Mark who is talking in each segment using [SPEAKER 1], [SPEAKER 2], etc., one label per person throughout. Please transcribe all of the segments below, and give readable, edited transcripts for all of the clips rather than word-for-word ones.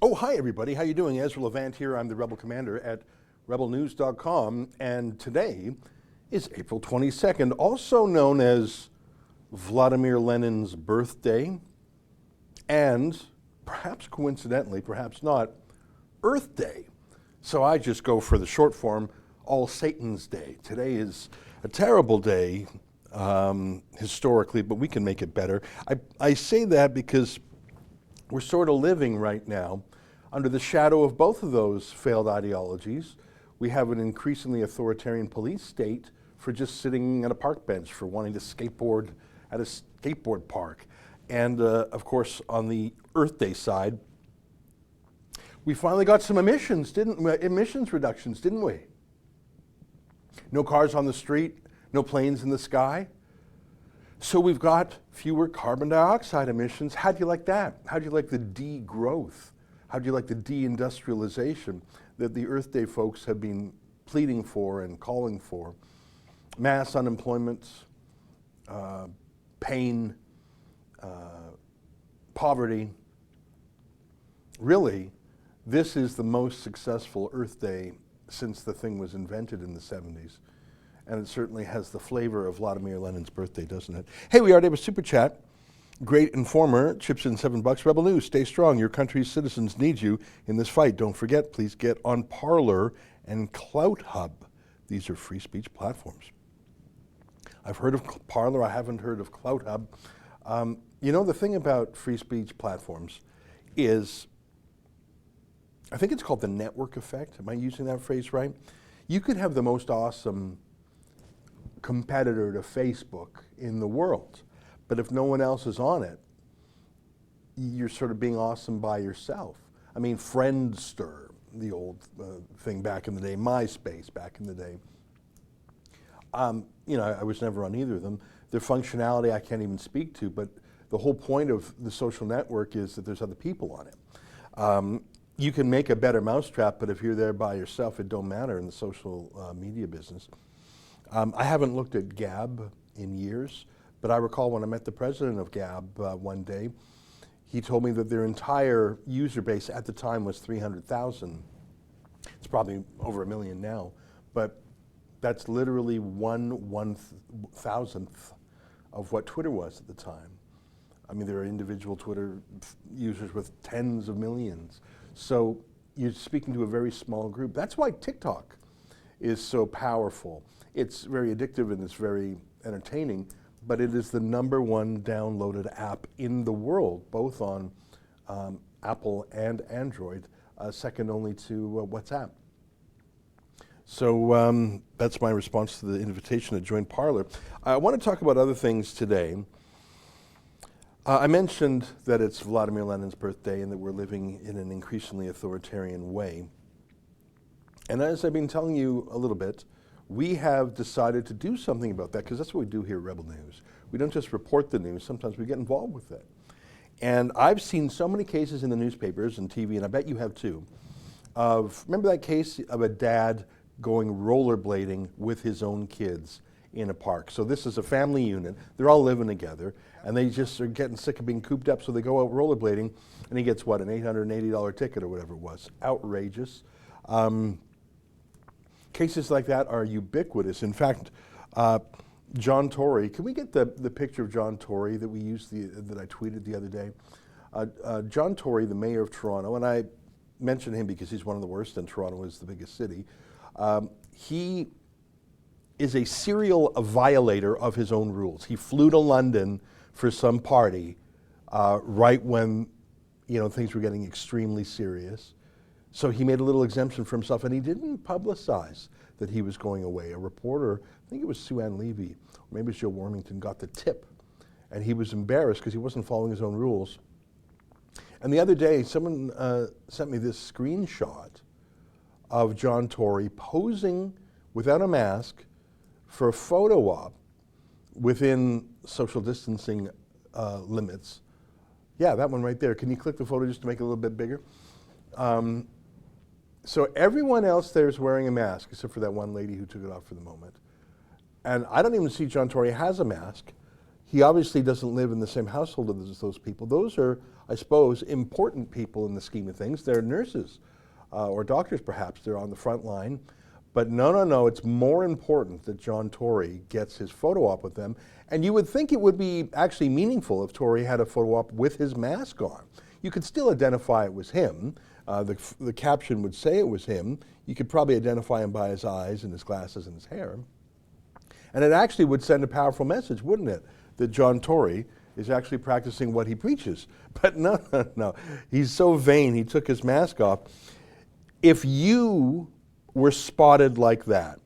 [SPEAKER 1] Oh, hi everybody. How you doing? Ezra Levant here. I'm the Rebel Commander at rebelnews.com, and today is April 22nd, also known as Vladimir Lenin's birthday, and perhaps coincidentally, perhaps not, Earth Day. So I just go for the short form, All Satan's Day. Today is a terrible day historically, but we can make it better. I say that because we're sort of living right now under the shadow of both of those failed ideologies. We have an increasingly authoritarian police state for just sitting at a park bench, for wanting to skateboard at a skateboard park. And of course, on the Earth Day side, we finally got some emissions reductions, didn't we? No cars on the street, no planes in the sky. So we've got fewer carbon dioxide emissions. How do you like that? How do you like the degrowth? How do you like the deindustrialization that the Earth Day folks have been pleading for and calling for? Mass unemployment, pain, poverty. Really, this is the most successful Earth Day since the thing was invented in the 70s. And it certainly has the flavor of Vladimir Lenin's birthday, doesn't it? Hey, we already have a super chat. Great informer chips in $7. Rebel News, stay strong. Your country's citizens need you in this fight. Don't forget, please get on Parler and Clout Hub. These are free speech platforms. I've heard of Parler. I haven't heard of Clout Hub. You know, the thing about free speech platforms is, I think it's called the network effect. Am I using that phrase right? You could have the most awesome competitor to Facebook in the world, but if no one else is on it, you're sort of being awesome by yourself. I mean, Friendster, the old thing back in the day, MySpace back in the day. You know, I was never on either of them. Their functionality I can't even speak to, but the whole point of the social network is that there's other people on it. You can make a better mousetrap, but if you're there by yourself, it don't matter in the social media business. I haven't looked at Gab in years, but I recall when I met the president of Gab one day, he told me that their entire user base at the time was 300,000. It's probably over 1 million now, but that's literally 1/1000th of what Twitter was at the time. I mean, there are individual Twitter users with tens of millions. So you're speaking to a very small group. That's why TikTok is so powerful. It's very addictive and it's very entertaining, but it is the #1 downloaded app in the world, both on Apple and Android, second only to WhatsApp. So that's my response to the invitation to join Parler. I want to talk about other things today. I mentioned that it's Vladimir Lenin's birthday and that we're living in an increasingly authoritarian way. And as I've been telling you a little bit, we have decided to do something about that, because that's what we do here at Rebel News. We don't just report the news, sometimes we get involved with it. And I've seen so many cases in the newspapers and TV, and I bet you have too, remember that case of a dad going rollerblading with his own kids in a park? So this is a family unit, they're all living together, and they just are getting sick of being cooped up, so they go out rollerblading, and he gets, what, an $880 ticket or whatever it was. Outrageous. Cases like that are ubiquitous. In fact, John Tory, can we get the picture of John Tory that we used, that I tweeted the other day? John Tory, the mayor of Toronto, and I mention him because he's one of the worst, and Toronto is the biggest city. He is a serial violator of his own rules. He flew to London for some party right when things were getting extremely serious. So he made a little exemption for himself, and he didn't publicize that he was going away. A reporter, I think it was Sue Ann Levy, or maybe it was Joe Warmington, got the tip, and he was embarrassed because he wasn't following his own rules. And the other day, someone sent me this screenshot of John Tory posing without a mask for a photo op within social distancing limits. Yeah, that one right there. Can you click the photo just to make it a little bit bigger? So everyone else there is wearing a mask, except for that one lady who took it off for the moment. And I don't even see John Tory has a mask. He obviously doesn't live in the same household as those people. Those are, I suppose, important people in the scheme of things. They're nurses or doctors, perhaps. They're on the front line. But no, it's more important that John Tory gets his photo op with them. And you would think it would be actually meaningful if Tory had a photo op with his mask on. You could still identify it was him. The caption would say it was him. You could probably identify him by his eyes and his glasses and his hair. And it actually would send a powerful message, wouldn't it? That John Tory is actually practicing what he preaches. But no. He's so vain, he took his mask off. If you were spotted like that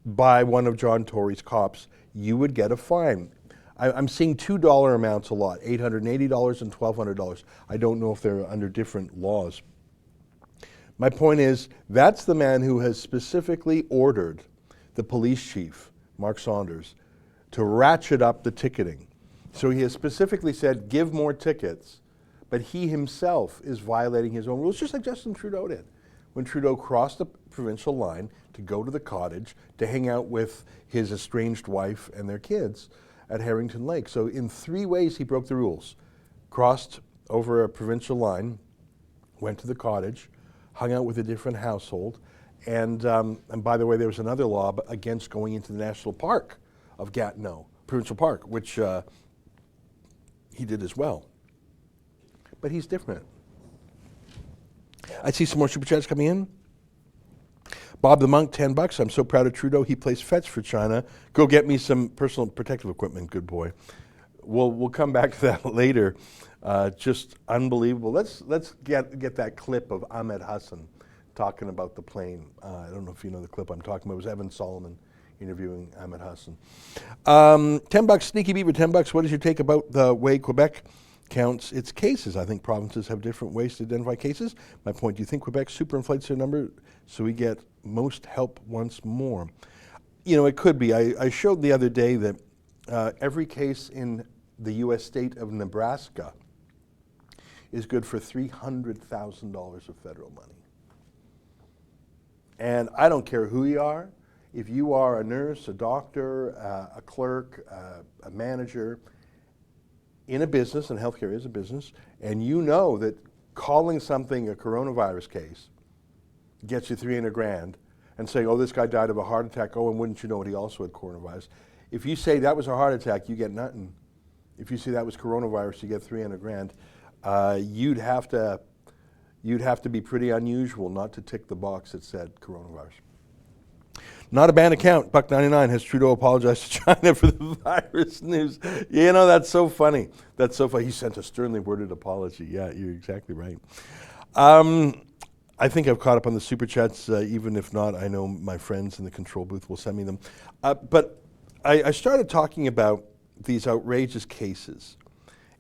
[SPEAKER 1] by one of John Tory's cops, you would get a fine. I'm seeing $2 amounts a lot, $880 and $1,200. I don't know if they're under different laws. My point is, that's the man who has specifically ordered the police chief, Mark Saunders, to ratchet up the ticketing. So he has specifically said, give more tickets, but he himself is violating his own rules, just like Justin Trudeau did. When Trudeau crossed the provincial line to go to the cottage to hang out with his estranged wife and their kids at Harrington Lake. So in 3 ways he broke the rules. Crossed over a provincial line, went to the cottage, hung out with a different household, and by the way, there was another law against going into the national park of Gatineau, provincial park, which he did as well. But he's different. I see some more super chats coming in. Bob the Monk, $10. I'm so proud of Trudeau. He plays fetch for China. Go get me some personal protective equipment, good boy. We'll come back to that later. Just unbelievable. Let's get that clip of Ahmed Hassan talking about the plane. I don't know if you know the clip I'm talking about. It was Evan Solomon interviewing Ahmed Hassan. $10, Sneaky Beaver, $10. What is your take about the way Quebec counts its cases? I think provinces have different ways to identify cases. My point, do you think Quebec superinflates their number so we get most help once more? You know, it could be. I showed the other day that every case in the U.S. state of Nebraska is good for $300,000 of federal money. And I don't care who you are. If you are a nurse, a doctor, a clerk, a manager, in a business, and healthcare is a business, and you know that calling something a coronavirus case gets you $300,000 and saying, oh, this guy died of a heart attack, oh, and wouldn't you know it, he also had coronavirus. If you say that was a heart attack, you get nothing. If you say that was coronavirus, you get $300,000. You'd have to be pretty unusual not to tick the box that said coronavirus. Not a banned account, $1.99. Has Trudeau apologized to China for the virus news? You know, that's so funny. That's so funny. He sent a sternly worded apology. Yeah, you're exactly right. I think I've caught up on the super chats. Even if not, I know my friends in the control booth will send me them. But I started talking about these outrageous cases.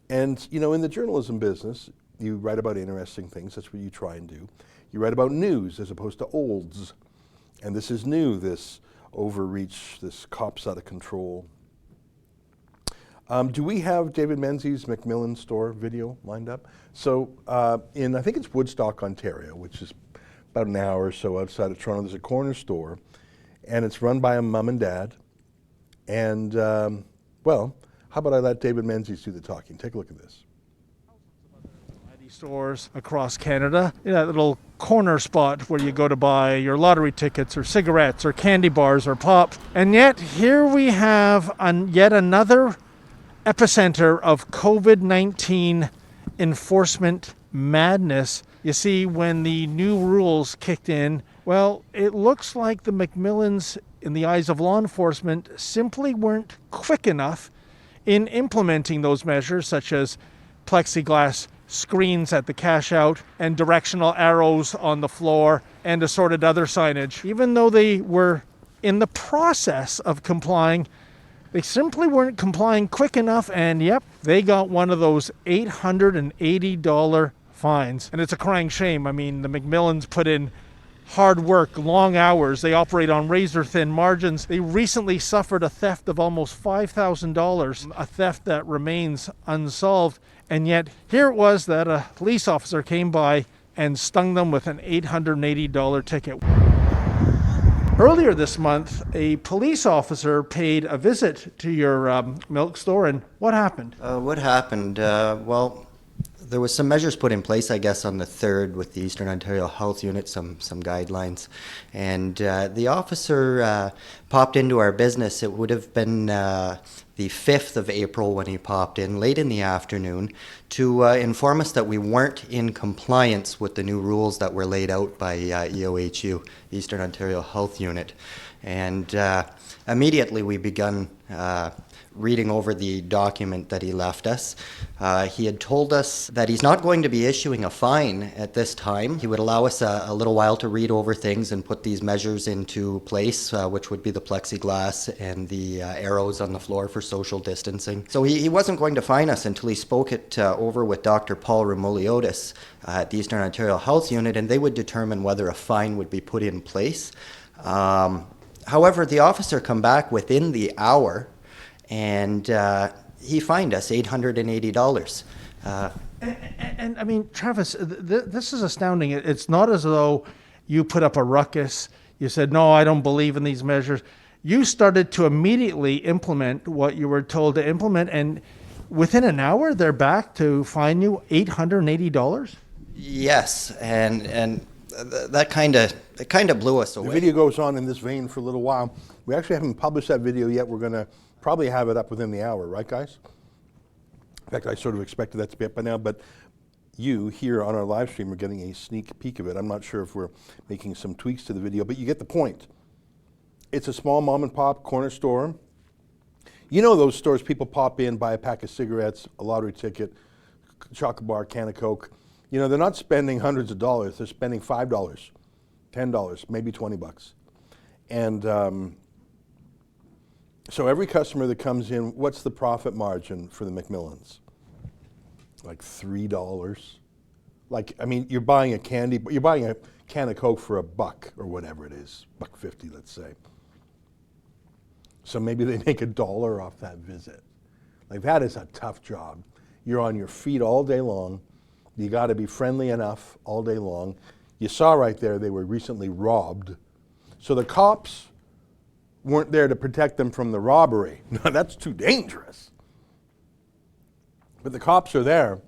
[SPEAKER 1] And, you know, in the journalism business, you write about interesting things. That's what you try and do. You write about news as opposed to olds. And this is new, this overreach, this cops out of control. Do we have David Menzies' Macmillan store video lined up? So in, I think it's Woodstock, Ontario, which is about an hour or so outside of Toronto, there's a corner store, and it's run by a mom and dad. And, well, how about I let David Menzies do the talking? Take a look at this.
[SPEAKER 2] Stores across Canada, that little corner spot where you go to buy your lottery tickets or cigarettes or candy bars or pop. And yet here we have yet another epicenter of COVID-19 enforcement madness. You see, when the new rules kicked in, well, it looks like the Macmillans, in the eyes of law enforcement, simply weren't quick enough in implementing those measures, such as plexiglass screens at the cash out and directional arrows on the floor and assorted other signage. Even though they were in the process of complying, they simply weren't complying quick enough, and yep, they got one of those $880 fines. And it's a crying shame. I mean, the Macmillans put in hard work, long hours. They operate on razor-thin margins. They recently suffered a theft of almost $5,000, a theft that remains unsolved. And yet, here it was that a police officer came by and stung them with an $880 ticket. Earlier this month, a police officer paid a visit to your milk store, and what happened?
[SPEAKER 3] What happened? Well, there was some measures put in place, I guess, on the 3rd with the Eastern Ontario Health Unit, some guidelines. And the officer popped into our business. It would have been the 5th of April when he popped in, late in the afternoon, to inform us that we weren't in compliance with the new rules that were laid out by EOHU, Eastern Ontario Health Unit. And immediately we begun reading over the document that he left us. He had told us that he's not going to be issuing a fine at this time. He would allow us a little while to read over things and put these measures into place, which would be the plexiglass and the arrows on the floor for social distancing. So he wasn't going to fine us until he spoke it over with Dr. Paul Remoliotis at the Eastern Ontario Health Unit, and they would determine whether a fine would be put in place. However, the officer come back within the hour, and he fined us $880.
[SPEAKER 2] And I mean, Travis, this is astounding. It's not as though you put up a ruckus. You said, no, I don't believe in these measures. You started to immediately implement what you were told to implement, and within an hour, they're back to fine you $880?
[SPEAKER 3] Yes, and that kind of blew us away.
[SPEAKER 1] The video goes on in this vein for a little while. We actually haven't published that video yet. We're going to probably have it up within the hour, right, guys? In fact, I sort of expected that to be up by now, but you here on our live stream are getting a sneak peek of it. I'm not sure if we're making some tweaks to the video, but you get the point. It's a small mom and pop corner store. You know those stores people pop in, buy a pack of cigarettes, a lottery ticket, chocolate bar, can of Coke. You know, they're not spending hundreds of dollars. They're spending $5, $10, maybe $20. And so every customer that comes in, what's the profit margin for the McMillans? Like $3. Like, I mean, you're buying a can of Coke for $1 or whatever it is, $1.50, let's say. So maybe they make $1 off that visit. Like, that is a tough job. You're on your feet all day long. You got to be friendly enough all day long. You saw right there they were recently robbed. So the cops weren't there to protect them from the robbery. No, that's too dangerous. But the cops are there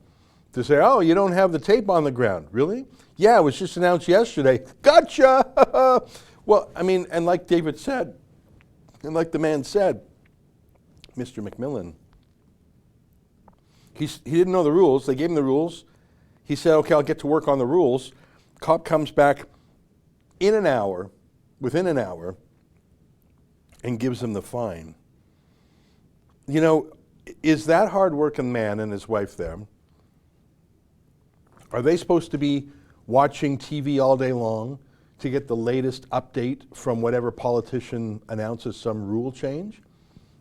[SPEAKER 1] to say, oh, you don't have the tape on the ground. Really? Yeah, it was just announced yesterday. Gotcha! Well, I mean, and like David said, and like the man said, Mr. McMillan, he didn't know the rules. They gave him the rules. He said, okay, I'll get to work on the rules. Cop comes back within an hour, and gives him the fine. You know, is that hard-working man and his wife there, are they supposed to be watching TV all day long to get the latest update from whatever politician announces some rule change?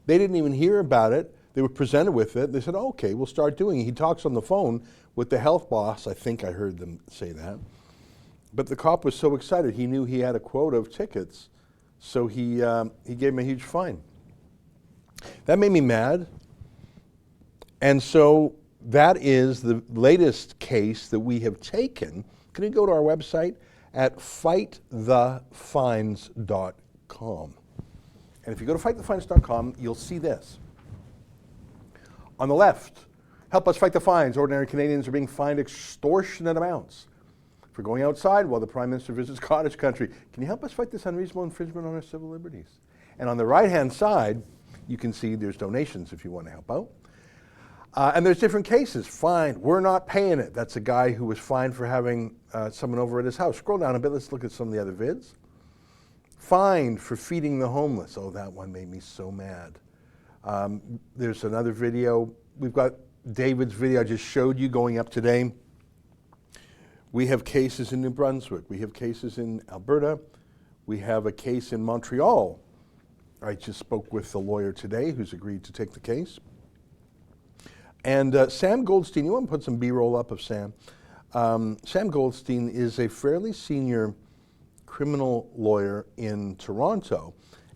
[SPEAKER 1] They didn't even hear about it. They were presented with it. They said, oh, okay, we'll start doing it. He talks on the phone with the health boss. I think I heard them say that. But the cop was so excited. He knew he had a quota of tickets, so he gave him a huge fine. That made me mad. And so that is the latest case that we have taken. Can you go to our website at fightthefines.com? And if you go to fightthefines.com, you'll see this. On the left, help us fight the fines. Ordinary Canadians are being fined extortionate amounts for going outside while the Prime Minister visits cottage country. Can you help us fight this unreasonable infringement on our civil liberties? And on the right-hand side, you can see there's donations if you want to help out. And there's different cases. Fined, we're not paying it. That's a guy who was fined for having someone over at his house. Scroll down a bit, let's look at some of the other vids. Fined for feeding the homeless. Oh, that one made me so mad. There's another video. We've got David's video I just showed you going up today. We have cases in New Brunswick. We have cases in Alberta. We have a case in Montreal. I just spoke with the lawyer today who's agreed to take the case. And Sam Goldstein, you want to put some B-roll up of Sam? Sam Goldstein is a fairly senior criminal lawyer in Toronto.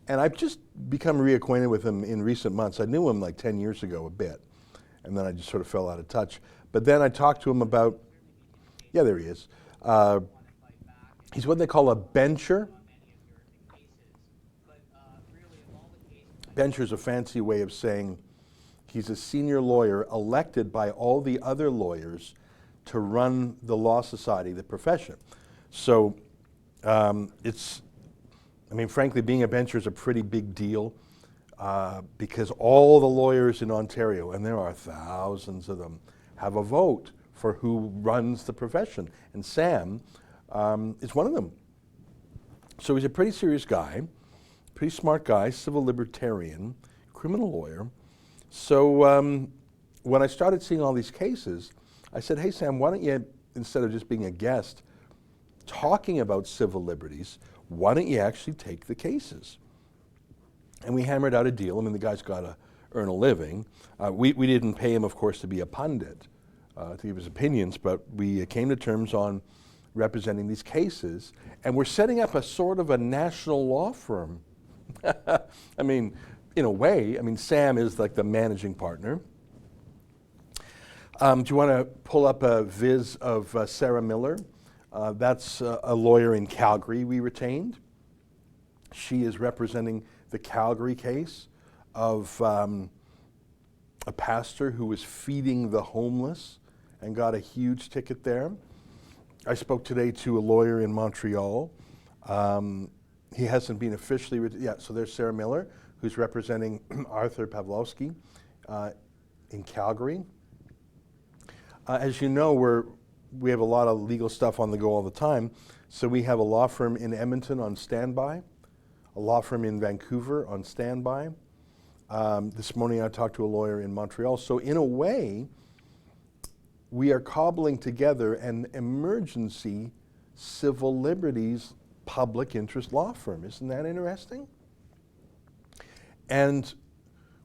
[SPEAKER 1] And I've just become reacquainted with him in recent months. I knew him like 10 years ago a bit, and then I just sort of fell out of touch. But then I talked to him about, yeah, there he is. He's what they call a bencher. Bencher's a fancy way of saying he's a senior lawyer elected by all the other lawyers to run the law society, the profession. So frankly, being a bencher is a pretty big deal because all the lawyers in Ontario, and there are thousands of them, have a vote for who runs the profession. And Sam is one of them. So he's a pretty serious guy, pretty smart guy, civil libertarian, criminal lawyer. So when I started seeing all these cases, I said, hey, Sam, why don't you, instead of just being a guest talking about civil liberties, why don't you actually take the cases? And we hammered out a deal. I mean, the guy's got to earn a living. We didn't pay him, of course, to be a pundit, to give his opinions, but we came to terms on representing these cases. And we're setting up a sort of a national law firm. I mean, in a way, Sam is like the managing partner. Do you want to pull up a viz of Sarah Miller? That's a lawyer in Calgary we retained. She is representing the Calgary case of a pastor who was feeding the homeless and got a huge ticket there. I spoke today to a lawyer in Montreal. He hasn't been officially, so there's Sarah Miller, who's representing Arthur Pawlowski in Calgary. As you know, we have a lot of legal stuff on the go all the time. So we have a law firm in Edmonton on standby, a law firm in Vancouver on standby. This morning I talked to a lawyer in Montreal. So in a way, we are cobbling together an emergency civil liberties public interest law firm. Isn't that interesting? And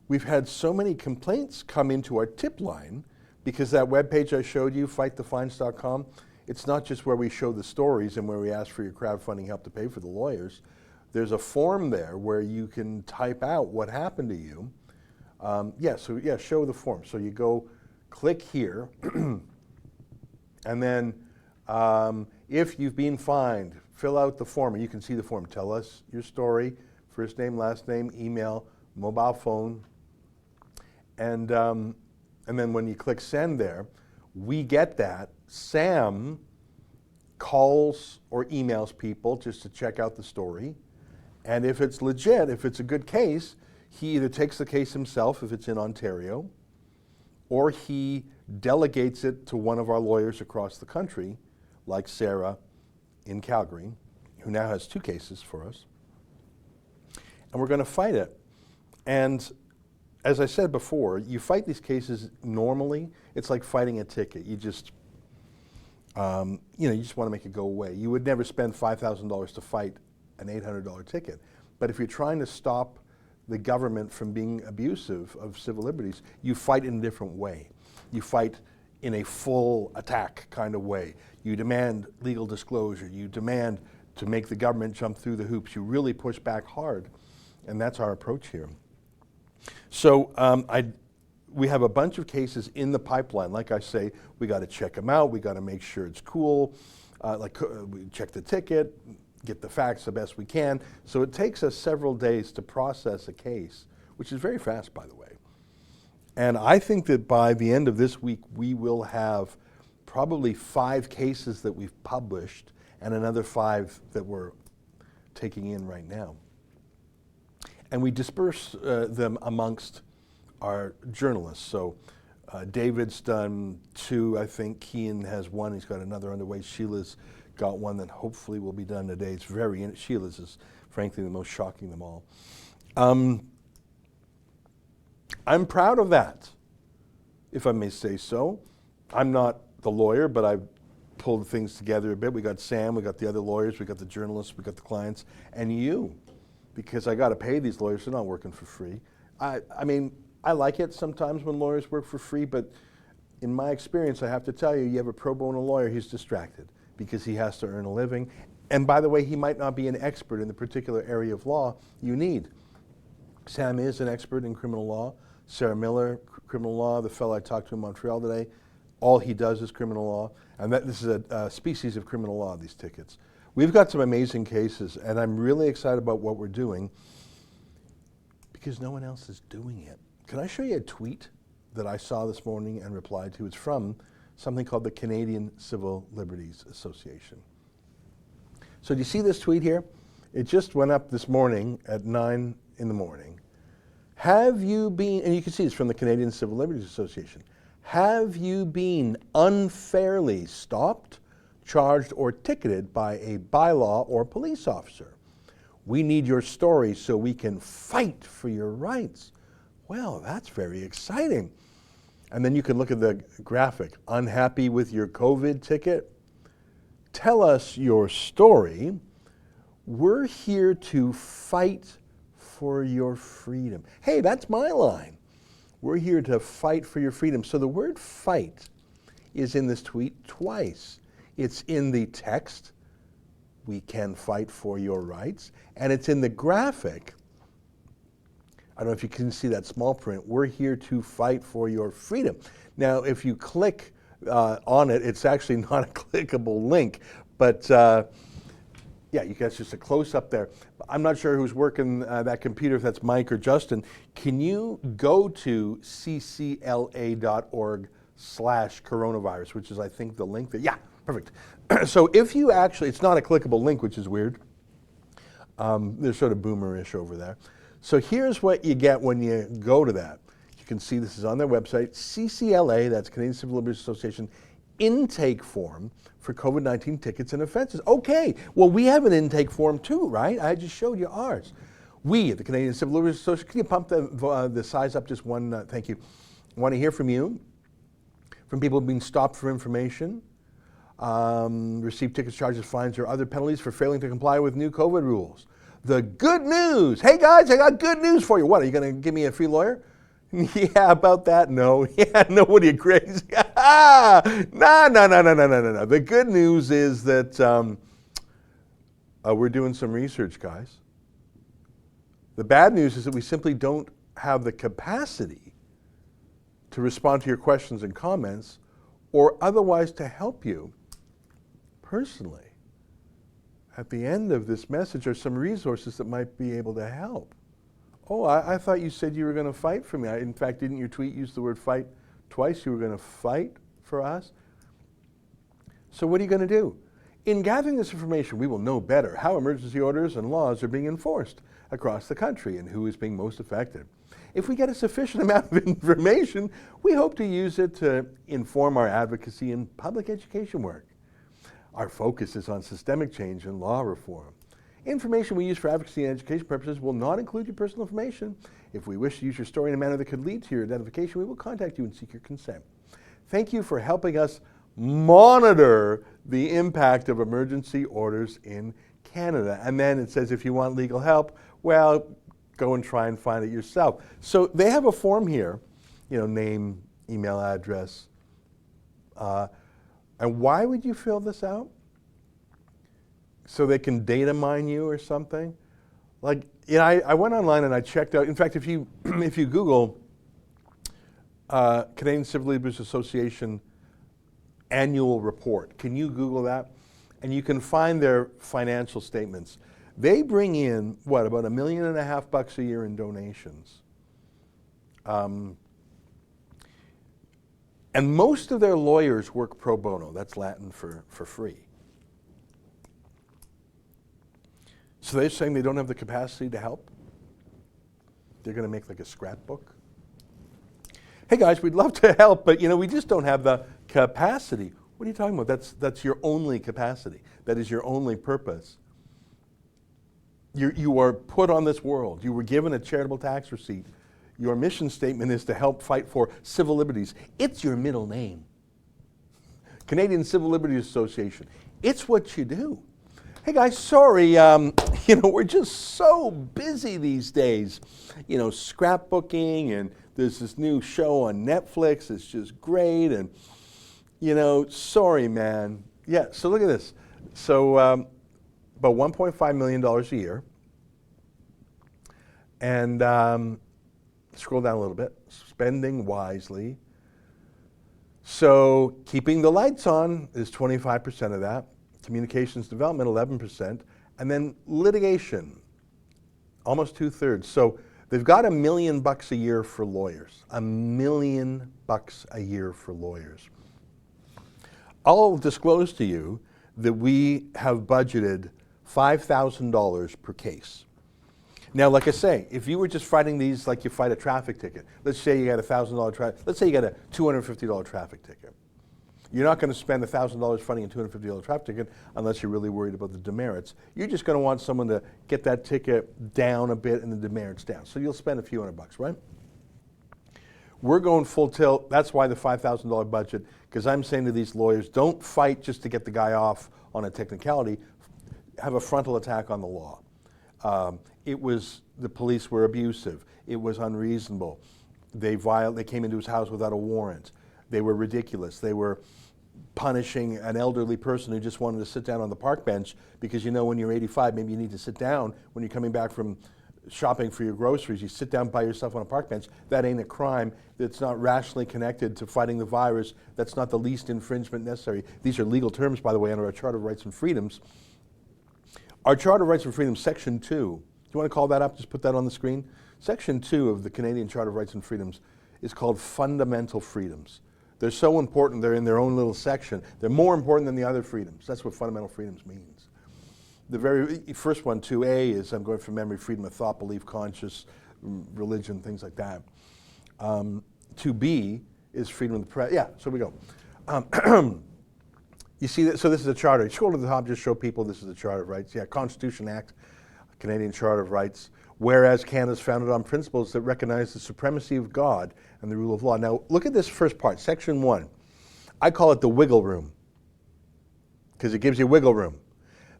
[SPEAKER 1] we've had so many complaints come into our tip line because that webpage I showed you, fightthefines.com, it's not just where we show the stories and where we ask for your crowdfunding help to pay for the lawyers. There's a form there where you can type out what happened to you. Show the form. So you go click here, and then if you've been fined, fill out the form, and you can see the form. Tell us your story, first name, last name, email, mobile phone, and then when you click send there, we get that. Sam calls or emails people just to check out the story. And if it's legit, if it's a good case, he either takes the case himself if it's in Ontario, or he delegates it to one of our lawyers across the country, like Sarah in Calgary, who now has 2 cases for us. And we're going to fight it. And as I said before, you fight these cases normally, it's like fighting a ticket. You just, you just want to make it go away. You would never spend $5,000 to fight an $800 ticket. But if you're trying to stop the government from being abusive of civil liberties, you fight in a different way. You fight in a full attack kind of way. You demand legal disclosure. You demand to make the government jump through the hoops. You really push back hard. And that's our approach here. So we have a bunch of cases in the pipeline. Like I say, we got to check them out. We got to make sure it's cool. We check the ticket, get the facts the best we can. So it takes us several days to process a case, which is very fast, by the way. And I think that by the end of this week, we will have probably 5 cases that we've published and another 5 that we're taking in right now. And we disperse them amongst our journalists. So David's done 2, I think. Kean has 1. He's got another underway. Sheila's got 1 that hopefully will be done today. It's Sheila's is frankly the most shocking of them all. I'm proud of that, if I may say so. I'm not the lawyer, but I've pulled things together a bit. We got Sam, we got the other lawyers, we got the journalists, we got the clients, and you. Because I got to pay these lawyers. They're not working for free. I like it sometimes when lawyers work for free, but in my experience, I have to tell you, you have a pro bono lawyer, he's distracted because he has to earn a living. And by the way, he might not be an expert in the particular area of law you need. Sam is an expert in criminal law. Sarah Miller, criminal law. The fellow I talked to in Montreal today, all he does is criminal law. And this is a species of criminal law, these tickets. We've got some amazing cases, and I'm really excited about what we're doing Because no one else is doing it. Can I show you a tweet that I saw this morning and replied to? It's from something called the Canadian Civil Liberties Association. So do you see this tweet here? It just went up this morning at 9 in the morning. Have you been, and you can see it's from the Canadian Civil Liberties Association, have you been unfairly stopped, charged, or ticketed by a bylaw or police officer? We need your story so we can fight for your rights. Well, that's very exciting. And then you can look at the graphic. Unhappy with your COVID ticket? Tell us your story. We're here to fight for your freedom. Hey, that's my line. We're here to fight for your freedom. So the word fight is in this tweet twice. It's in the text, we can fight for your rights, and it's in the graphic. I don't know if you can see that small print. We're here to fight for your freedom. Now, if you click on it, it's actually not a clickable link, but yeah, you guys, just a close up there. I'm not sure who's working that computer, if that's Mike or Justin. Can you go to ccla.org/coronavirus, which is, I think, the link there? Yeah, perfect. So if you actually, it's not a clickable link, which is weird. They're sort of boomerish over there. So here's what you get when you go to that. You can see this is on their website, CCLA, that's Canadian Civil Liberties Association, intake form for COVID-19 tickets and offenses. Okay, well, we have an intake form too, right? I just showed you ours. We at the Canadian Civil Liberties Association, can you pump the size up just one? Thank you. I want to hear from you, from people who've been stopped for information, receive tickets, charges, fines, or other penalties for failing to comply with new COVID rules. The good news. Hey guys, I got good news for you. What, are you going to give me a free lawyer? Yeah, about that, no. Yeah, no, what are you, crazy? No. The good news is that we're doing some research, guys. The bad news is that we simply don't have the capacity to respond to your questions and comments, or otherwise to help you personally. At the end of this message are some resources that might be able to help. Oh, I thought you said you were going to fight for me. In fact, didn't your tweet use the word fight twice? You were going to fight for us? So what are you going to do? In gathering this information, we will know better how emergency orders and laws are being enforced across the country and who is being most affected. If we get a sufficient amount of information, we hope to use it to inform our advocacy and public education work. Our focus is on systemic change and law reform. Information we use for advocacy and education purposes will not include your personal information. If we wish to use your story in a manner that could lead to your identification, we will contact you and seek your consent. Thank you for helping us monitor the impact of emergency orders in Canada. And then it says if you want legal help, well, go and try and find it yourself. So they have a form here, name, email address. And why would you fill this out? So they can data mine you or something? I went online and I checked out. In fact, if you Google Canadian Civil Liberties Association annual report, can you Google that? And you can find their financial statements. They bring in, about $1.5 million a year in donations. And most of their lawyers work pro bono. That's Latin for free. So they're saying they don't have the capacity to help? They're going to make like a scrapbook? Hey guys, we'd love to help, but we just don't have the capacity. What are you talking about? That's your only capacity. That is your only purpose. You are put on this world. You were given a charitable tax receipt. Your mission statement is to help fight for civil liberties. It's your middle name. Canadian Civil Liberties Association. It's what you do. Hey guys, sorry, we're just so busy these days. Scrapbooking, and there's this new show on Netflix. It's just great, and sorry, man. Yeah, so look at this. So about $1.5 million a year, and scroll down a little bit, spending wisely. So keeping the lights on is 25% of that. Communications development, 11%. And then litigation, almost 2/3. So They've got $1 million a year for lawyers. $1 million a year for lawyers. I'll disclose to you that we have budgeted $5,000 per case. Now, like I say, if you were just fighting these like you fight a traffic ticket, let's say you got a $1,000 let's say you got a $250 traffic ticket. You're not going to spend $1,000 fighting a $250 traffic ticket unless you're really worried about the demerits. You're just going to want someone to get that ticket down a bit and the demerits down. So you'll spend a few $100, right? We're going full tilt. That's why the $5,000 budget, because I'm saying to these lawyers, don't fight just to get the guy off on a technicality. Have a frontal attack on the law. The police were abusive. It was unreasonable. They came into his house without a warrant. They were ridiculous. They were punishing an elderly person who just wanted to sit down on the park bench because, you know, when you're 85, maybe you need to sit down when you're coming back from shopping for your groceries. You sit down by yourself on a park bench. That ain't a crime. That's not rationally connected to fighting the virus. That's not the least infringement necessary. These are legal terms, by the way, under our Charter of Rights and Freedoms. Our Charter of Rights and Freedoms, Section 2. Do you want to call that up? Just put that on the screen. Section 2 of the Canadian Charter of Rights and Freedoms is called Fundamental Freedoms. They're so important, they're in their own little section. They're more important than the other freedoms. That's what fundamental freedoms means. The very first one, 2A, is, I'm going from memory, freedom of thought, belief, conscience, religion, things like that. 2B is freedom of the press. Yeah, so we go. You see that? So this is a charter. You scroll to the top, just show people this is the Charter of Rights. Yeah, Constitution Act, Canadian Charter of Rights. Whereas Canada is founded on principles that recognize the supremacy of God and the rule of law. Now, look at this first part, Section 1. I call it the wiggle room, because it gives you wiggle room.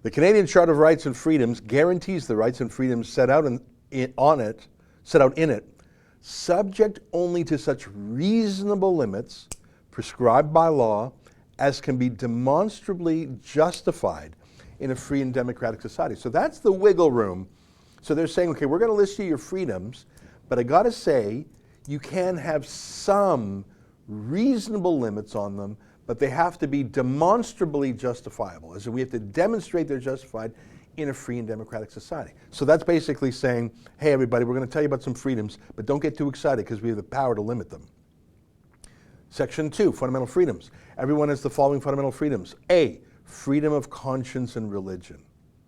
[SPEAKER 1] The Canadian Charter of Rights and Freedoms guarantees the rights and freedoms set out in it, subject only to such reasonable limits prescribed by law as can be demonstrably justified in a free and democratic society. So that's the wiggle room. So they're saying, okay, we're going to list you your freedoms, but I got to say, you can have some reasonable limits on them, but they have to be demonstrably justifiable. As in, we have to demonstrate they're justified in a free and democratic society. So that's basically saying, hey, everybody, we're going to tell you about some freedoms, but don't get too excited because we have the power to limit them. Section 2, fundamental freedoms. Everyone has the following fundamental freedoms. A, freedom of conscience and religion.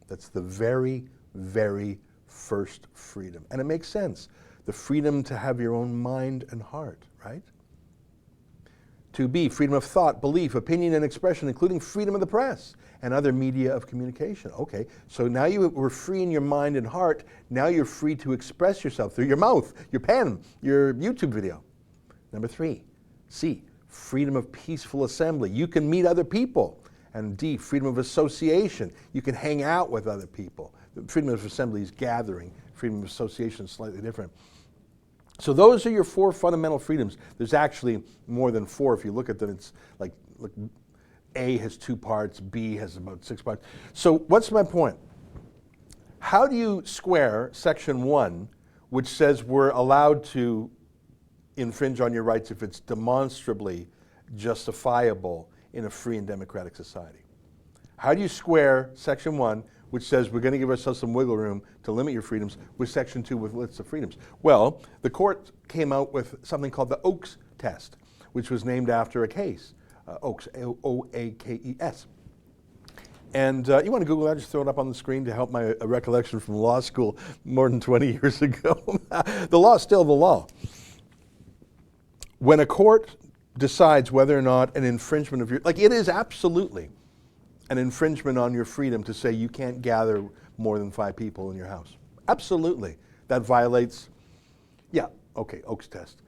[SPEAKER 1] That's the very, very first freedom. And it makes sense. The freedom to have your own mind and heart, right? 2B, freedom of thought, belief, opinion, and expression, including freedom of the press and other media of communication. Okay, so now you were free in your mind and heart. Now you're free to express yourself through your mouth, your pen, your YouTube video. Number 3, C, freedom of peaceful assembly. You can meet other people. And D, freedom of association. You can hang out with other people. Freedom of assembly is gathering. Freedom of association is slightly different. So those are your 4 fundamental freedoms. There's actually more than 4 if you look at them. It's like A has 2 parts, B has about 6 parts. So what's my point? How do you square Section 1, which says we're allowed to infringe on your rights if it's demonstrably justifiable in a free and democratic society? How do you square Section 1, which says we're going to give ourselves some wiggle room to limit your freedoms, with Section 2 with lists of freedoms? Well, the court came out with something called the Oakes test, which was named after a case, Oakes, O-A-K-E-S. And you want to Google that, just throw it up on the screen to help my recollection from law school more than 20 years ago. The law is still the law. When a court decides whether or not an infringement of your, like it is absolutely an infringement on your freedom to say you can't gather more than 5 people in your house. Absolutely. That violates, yeah, okay, Oakes test.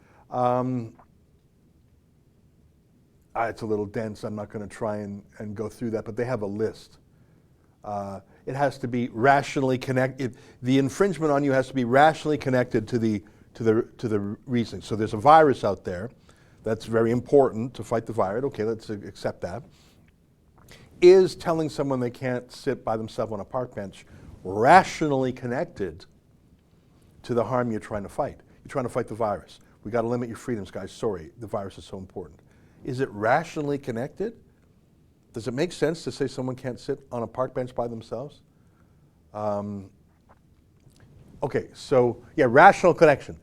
[SPEAKER 1] It's a little dense. I'm not going to try and go through that, but they have a list. It has to be rationally connected. The infringement on you has to be rationally connected to the reasoning. So there's a virus out there. That's very important to fight the virus. Okay, let's accept that. Is telling someone they can't sit by themselves on a park bench rationally connected to the harm you're trying to fight? You're trying to fight the virus. We got to limit your freedoms, guys. Sorry, the virus is so important. Is it rationally connected? Does it make sense to say someone can't sit on a park bench by themselves? Okay, so yeah, rational connection.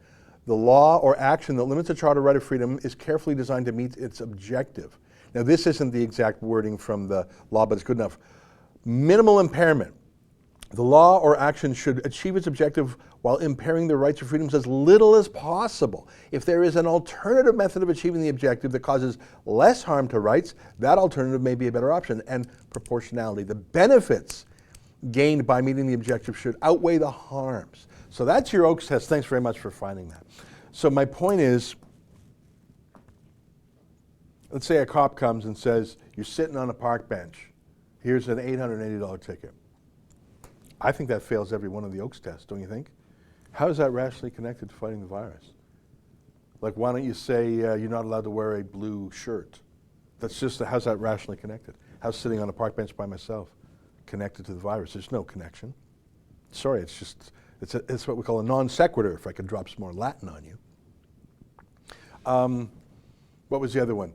[SPEAKER 1] The law or action that limits a charter right of freedom is carefully designed to meet its objective. Now, this isn't the exact wording from the law, but it's good enough. Minimal impairment. The law or action should achieve its objective while impairing the rights or freedoms as little as possible. If there is an alternative method of achieving the objective that causes less harm to rights, that alternative may be a better option. And proportionality. The benefits gained by meeting the objective should outweigh the harms. So that's your Oakes test. Thanks very much for finding that. So my point is, let's say a cop comes and says, you're sitting on a park bench. Here's an $880 ticket. I think that fails every one of the Oakes tests, don't you think? How is that rationally connected to fighting the virus? Like, why don't you say you're not allowed to wear a blue shirt? That's just, how's that rationally connected? How's sitting on a park bench by myself connected to the virus? There's no connection. Sorry, it's just, it's what we call a non sequitur, if I could drop some more Latin on you. What was the other one?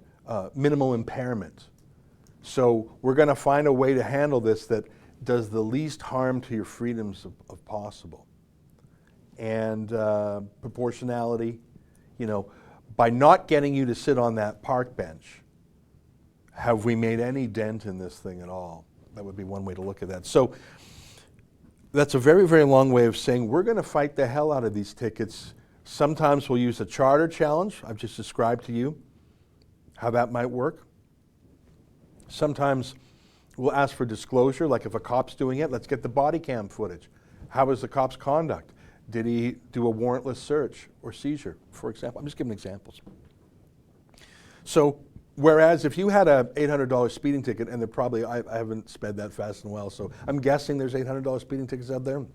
[SPEAKER 1] Minimal impairment. So we're going to find a way to handle this that does the least harm to your freedoms of possible. And proportionality, you know, by not getting you to sit on that park bench, have we made any dent in this thing at all? That would be one way to look at that. So that's a very, very long way of saying we're going to fight the hell out of these tickets. Sometimes we'll use a charter challenge. I've just described to you how that might work. Sometimes we'll ask for disclosure, like if a cop's doing it, let's get the body cam footage. How was the cop's conduct? Did he do a warrantless search or seizure, for example? I'm just giving examples. So, whereas if you had a $800 speeding ticket, and there probably, I haven't sped that fast in a while, so I'm guessing there's $800 speeding tickets out there.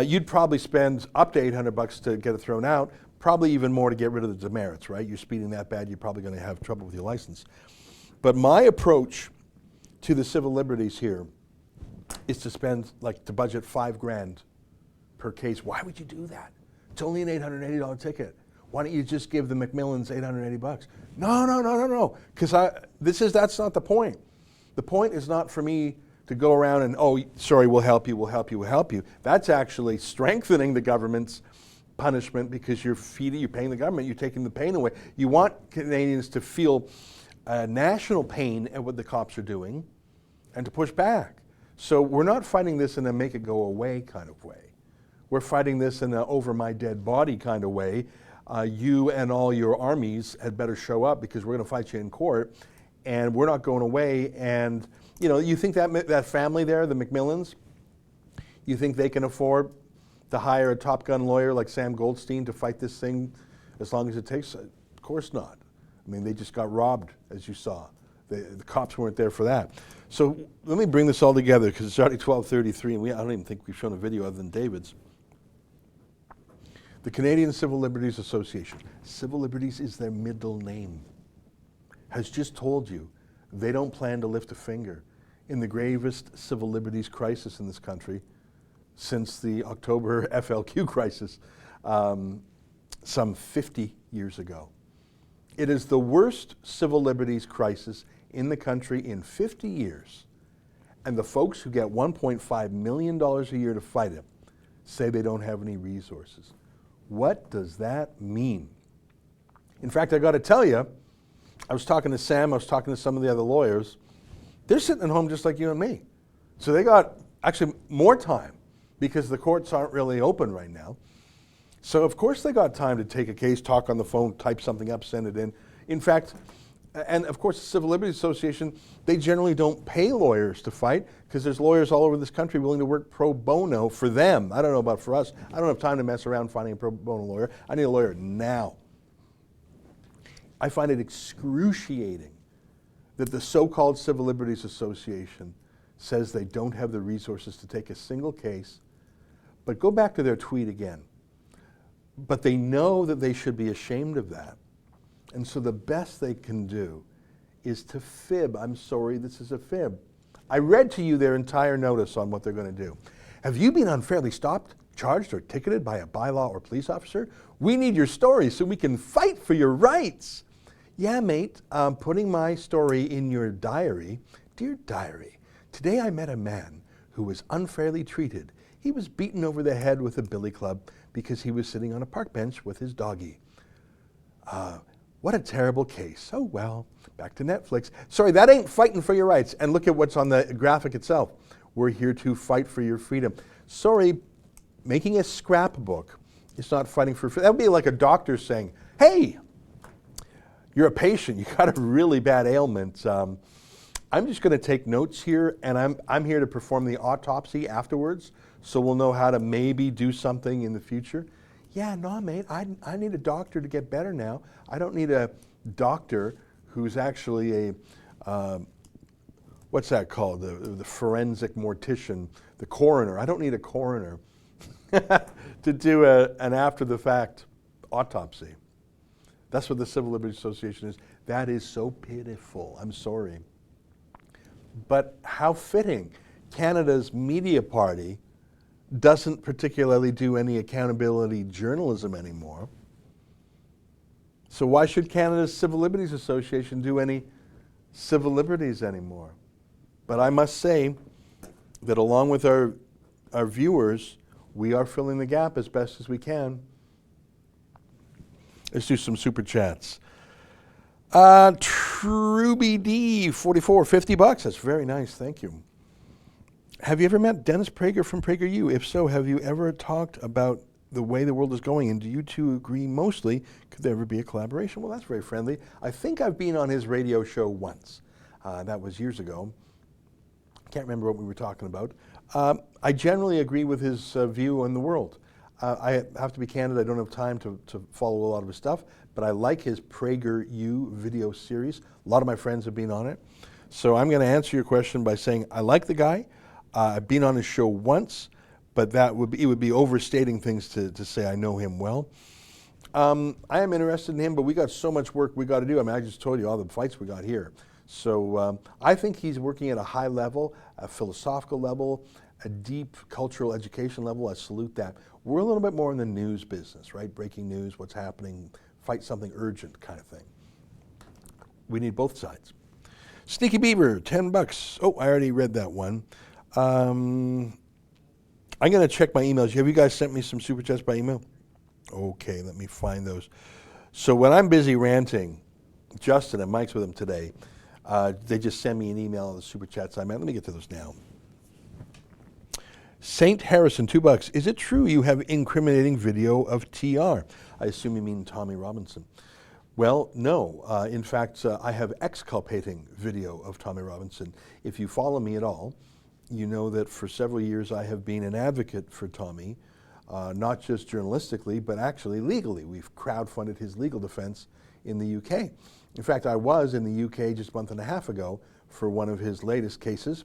[SPEAKER 1] You'd probably spend up to $800 to get it thrown out, probably even more to get rid of the demerits, right? You're speeding that bad, you're probably going to have trouble with your license. But my approach to the civil liberties here is to spend, like, to budget $5,000 per case. Why would you do that? It's only an $880 ticket. Why don't you just give the McMillans $880? No, because that's not the point. The point is not for me to go around and, oh, sorry, we'll help you. That's actually strengthening the government's punishment because you're paying the government, you're taking the pain away. You want Canadians to feel national pain at what the cops are doing and to push back. So we're not fighting this in a make it go away kind of way. We're fighting this in a over my dead body kind of way. You and all your armies had better show up because we're going to fight you in court, and we're not going away. And you know, you think that family there, the McMillans, you think they can afford to hire a Top Gun lawyer like Sam Goldstein to fight this thing as long as it takes? Of course not. I mean, they just got robbed, as you saw. The cops weren't there for that. So let me bring this all together because it's already 12:33, and I don't even think we've shown a video other than David's. The Canadian Civil Liberties Association, Civil Liberties is their middle name, has just told you they don't plan to lift a finger in the gravest civil liberties crisis in this country since the October FLQ crisis some 50 years ago. It is the worst civil liberties crisis in the country in 50 years. And the folks who get $1.5 million a year to fight it say they don't have any resources. What does that mean? In fact, I got to tell you, I was talking to Sam, I was talking to some of the other lawyers. They're sitting at home just like you and me. So they got actually more time because the courts aren't really open right now. So of course they got time to take a case, talk on the phone, type something up, send it in. In fact, and of course the Civil Liberties Association, they generally don't pay lawyers to fight because there's lawyers all over this country willing to work pro bono for them. I don't know about for us. I don't have time to mess around finding a pro bono lawyer. I need a lawyer now. I find it excruciating that the so-called Civil Liberties Association says they don't have the resources to take a single case. But go back to their tweet again. But they know that they should be ashamed of that. And so the best they can do is to fib. I'm sorry, this is a fib. I read to you their entire notice on what they're going to do. Have you been unfairly stopped, charged, or ticketed by a bylaw or police officer? We need your story so we can fight for your rights. Yeah, mate, I'm putting my story in your diary. Dear diary, today I met a man who was unfairly treated. he was beaten over the head with a billy club because he was sitting on a park bench with his doggie. What a terrible case. Oh well, back to Netflix. Sorry, that ain't fighting for your rights. And look at what's on the graphic itself. We're here to fight for your freedom. Sorry, making a scrapbook is not fighting for freedom. That would be like a doctor saying, hey, you're a patient, you got a really bad ailment. I'm just going to take notes here, and I'm here to perform the autopsy afterwards, so we'll know how to maybe do something in the future. Yeah, no, mate, I need a doctor to get better now. I don't need a doctor who's actually a, what's that called? The forensic mortician, the coroner. I don't need a coroner to do an after-the-fact autopsy. That's what the Civil Liberties Association is. That is so pitiful. I'm sorry. But how fitting. Canada's media party doesn't particularly do any accountability journalism anymore. So why should Canada's Civil Liberties Association do any civil liberties anymore? But I must say that along with our viewers, we are filling the gap as best as we can. Let's do some super chats. Truby D, 44, $50. That's very nice, thank you. Have you ever met Dennis Prager from PragerU? If so, have you ever talked about the way the world is going, and do you two agree mostly? Could there ever be a collaboration? Well, that's very friendly. I think I've been on his radio show once. That was years ago. Can't remember what we were talking about. I generally agree with his view on the world. I have to be candid, I don't have time to follow a lot of his stuff, but I like his PragerU video series. A lot of my friends have been on it. So I'm going to answer your question by saying I like the guy. I've been on his show once, but it would be overstating things to say I know him well. I am interested in him, but we got so much work we got to do. I mean, I just told you all the fights we got here. So I think he's working at a high level, a philosophical level, a deep cultural education level. I salute that. We're a little bit more in the news business, right? Breaking news, what's happening, fight something urgent kind of thing. We need both sides. Sneaky Beaver, $10. Oh, I already read that one. I'm going to check my emails. Have you guys sent me some super chats by email? Okay, let me find those. So when I'm busy ranting, Justin and Mike's with them today, they just send me an email on the super chats I'm at. Let me get to those now. Saint Harrison, $2. Is it true you have incriminating video of TR? I assume you mean Tommy Robinson. Well, no. In fact, I have exculpating video of Tommy Robinson. If you follow me at all, you know that for several years I have been an advocate for Tommy, not just journalistically, but actually legally. We've crowdfunded his legal defense in the UK. In fact, I was in the UK just a month and a half ago for one of his latest cases.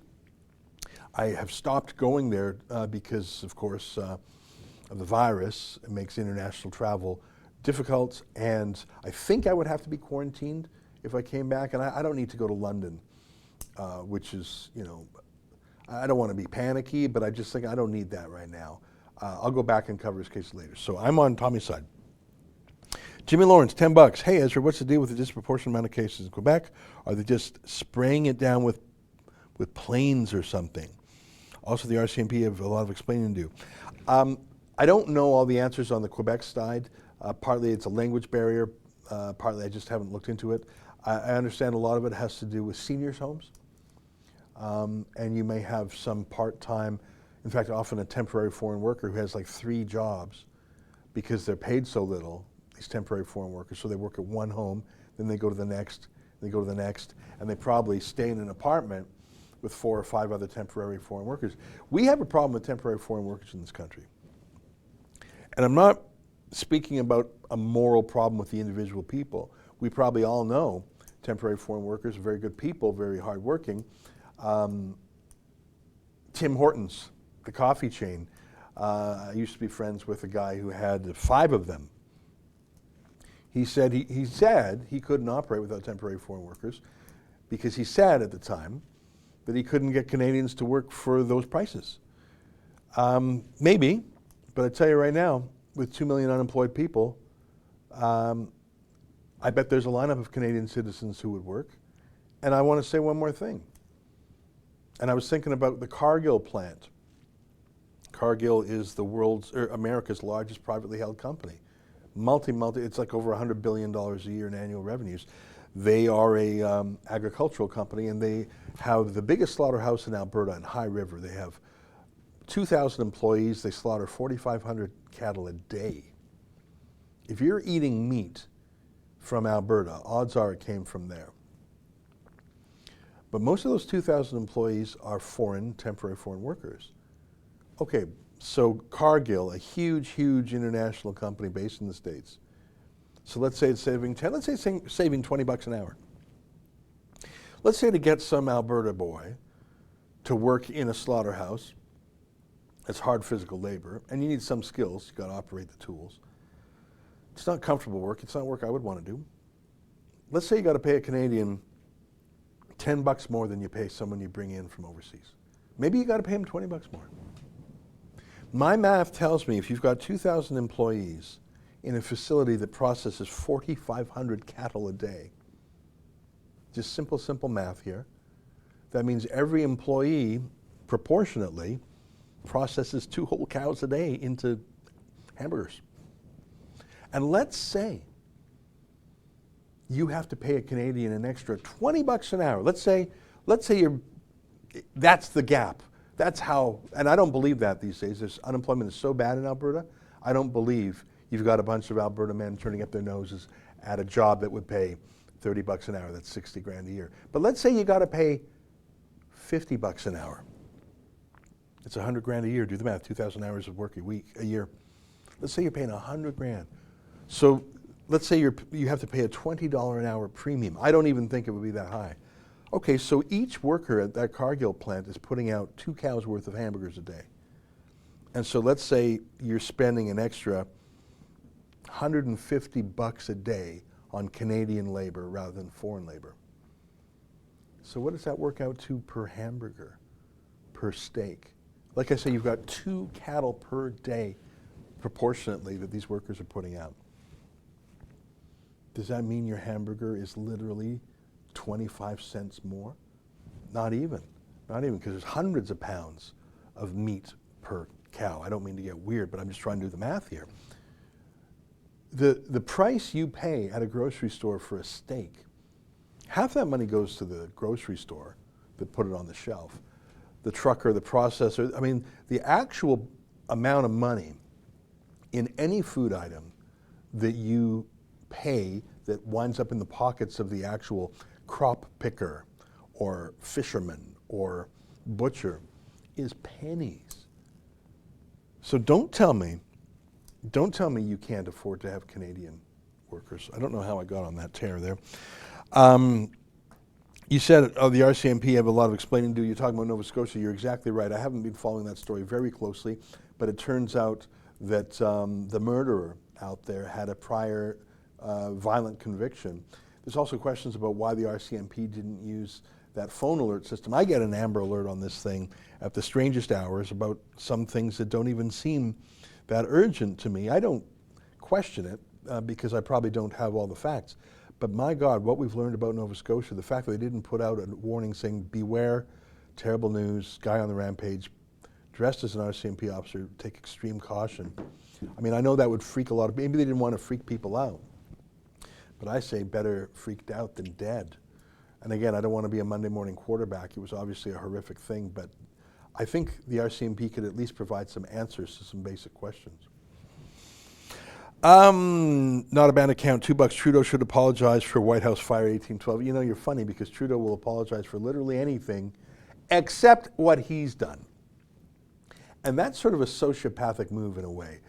[SPEAKER 1] I have stopped going there because, of course, of the virus. It makes international travel difficult, and I think I would have to be quarantined if I came back, and I don't need to go to London, which is, you know, I don't want to be panicky, but I just think I don't need that right now. I'll go back and cover his case later. So I'm on Tommy's side. Jimmy Lawrence, $10. Hey, Ezra, what's the deal with the disproportionate amount of cases in Quebec? Are they just spraying it down with planes or something? Also, the RCMP have a lot of explaining to do. I don't know all the answers on the Quebec side. Partly it's a language barrier. Partly I just haven't looked into it. I understand a lot of it has to do with seniors' homes. And you may have some part-time, in fact, often a temporary foreign worker who has like 3 jobs because they're paid so little, these temporary foreign workers. So they work at one home, then they go to the next, they go to the next, and they probably stay in an apartment with 4 or 5 other temporary foreign workers. We have a problem with temporary foreign workers in this country. And I'm not speaking about a moral problem with the individual people. We probably all know temporary foreign workers are very good people, very hardworking. Tim Hortons, the coffee chain, I used to be friends with a guy who had 5 of them. He said he couldn't operate without temporary foreign workers because he said at the time that he couldn't get Canadians to work for those prices. Maybe, but I tell you right now, with 2 million unemployed people, I bet there's a lineup of Canadian citizens who would work. And I want to say one more thing. And I was thinking about the Cargill plant. Cargill is America's largest privately held company. It's like over $100 billion a year in annual revenues. They are a agricultural company, and they have the biggest slaughterhouse in Alberta in High River. They have 2,000 employees. They slaughter 4,500 cattle a day. If you're eating meat from Alberta, odds are it came from there. But most of those 2,000 employees are temporary foreign workers. Okay, so Cargill, a huge international company based in the States. So let's say it's saving saving $20 an hour. Let's say to get some Alberta boy to work in a slaughterhouse, it's hard physical labor, and you need some skills. You got to operate the tools. It's not comfortable work. It's not work I would want to do. Let's say you got to pay a Canadian $10 more than you pay someone you bring in from overseas. Maybe you got to pay him $20 more. My math tells me if you've got 2,000 employees in a facility that processes 4,500 cattle a day, just simple math here, that means every employee proportionately processes 2 whole cows a day into hamburgers. And let's say you have to pay a Canadian an extra $20 an hour. Let's say that's the gap. That's how, and I don't believe that these days. Unemployment is so bad in Alberta, I don't believe you've got a bunch of Alberta men turning up their noses at a job that would pay $30 an hour. That's 60 grand a year. But let's say you got to pay $50 an hour. It's 100 grand a year. Do the math. 2,000 hours of work a year. Let's say you're paying 100 grand. So let's say you have to pay a $20 an hour premium. I don't even think it would be that high. Okay, so each worker at that Cargill plant is putting out 2 cows worth of hamburgers a day. And so let's say you're spending an extra $150 a day on Canadian labor rather than foreign labor. So what does that work out to per hamburger, per steak? Like I say, you've got 2 cattle per day proportionately that these workers are putting out. Does that mean your hamburger is literally 25 cents more? Not even, because there's hundreds of pounds of meat per cow. I don't mean to get weird, but I'm just trying to do the math here. The price you pay at a grocery store for a steak, half that money goes to the grocery store that put it on the shelf. The trucker, the processor, I mean, the actual amount of money in any food item that you pay that winds up in the pockets of the actual crop picker or fisherman or butcher is pennies. So don't tell me you can't afford to have Canadian workers. I don't know how I got on that tear there. You said, the RCMP have a lot of explaining to do. You're talking about Nova Scotia. You're exactly right. I haven't been following that story very closely, but it turns out that the murderer out there had a prior violent conviction. There's also questions about why the RCMP didn't use that phone alert system. I get an Amber Alert on this thing at the strangest hours about some things that don't even seem that urgent to me. I don't question it because I probably don't have all the facts. But my God, what we've learned about Nova Scotia, the fact that they didn't put out a warning saying, beware, terrible news, guy on the rampage, dressed as an RCMP officer, take extreme caution. I mean, I know that would freak a lot of, maybe they didn't want to freak people out. But I say better freaked out than dead. And again, I don't want to be a Monday morning quarterback. It was obviously a horrific thing, but I think the RCMP could at least provide some answers to some basic questions. Not a bad account, $2. Trudeau should apologize for White House Fire 1812. You know, you're funny because Trudeau will apologize for literally anything except what he's done. And that's sort of a sociopathic move in a way.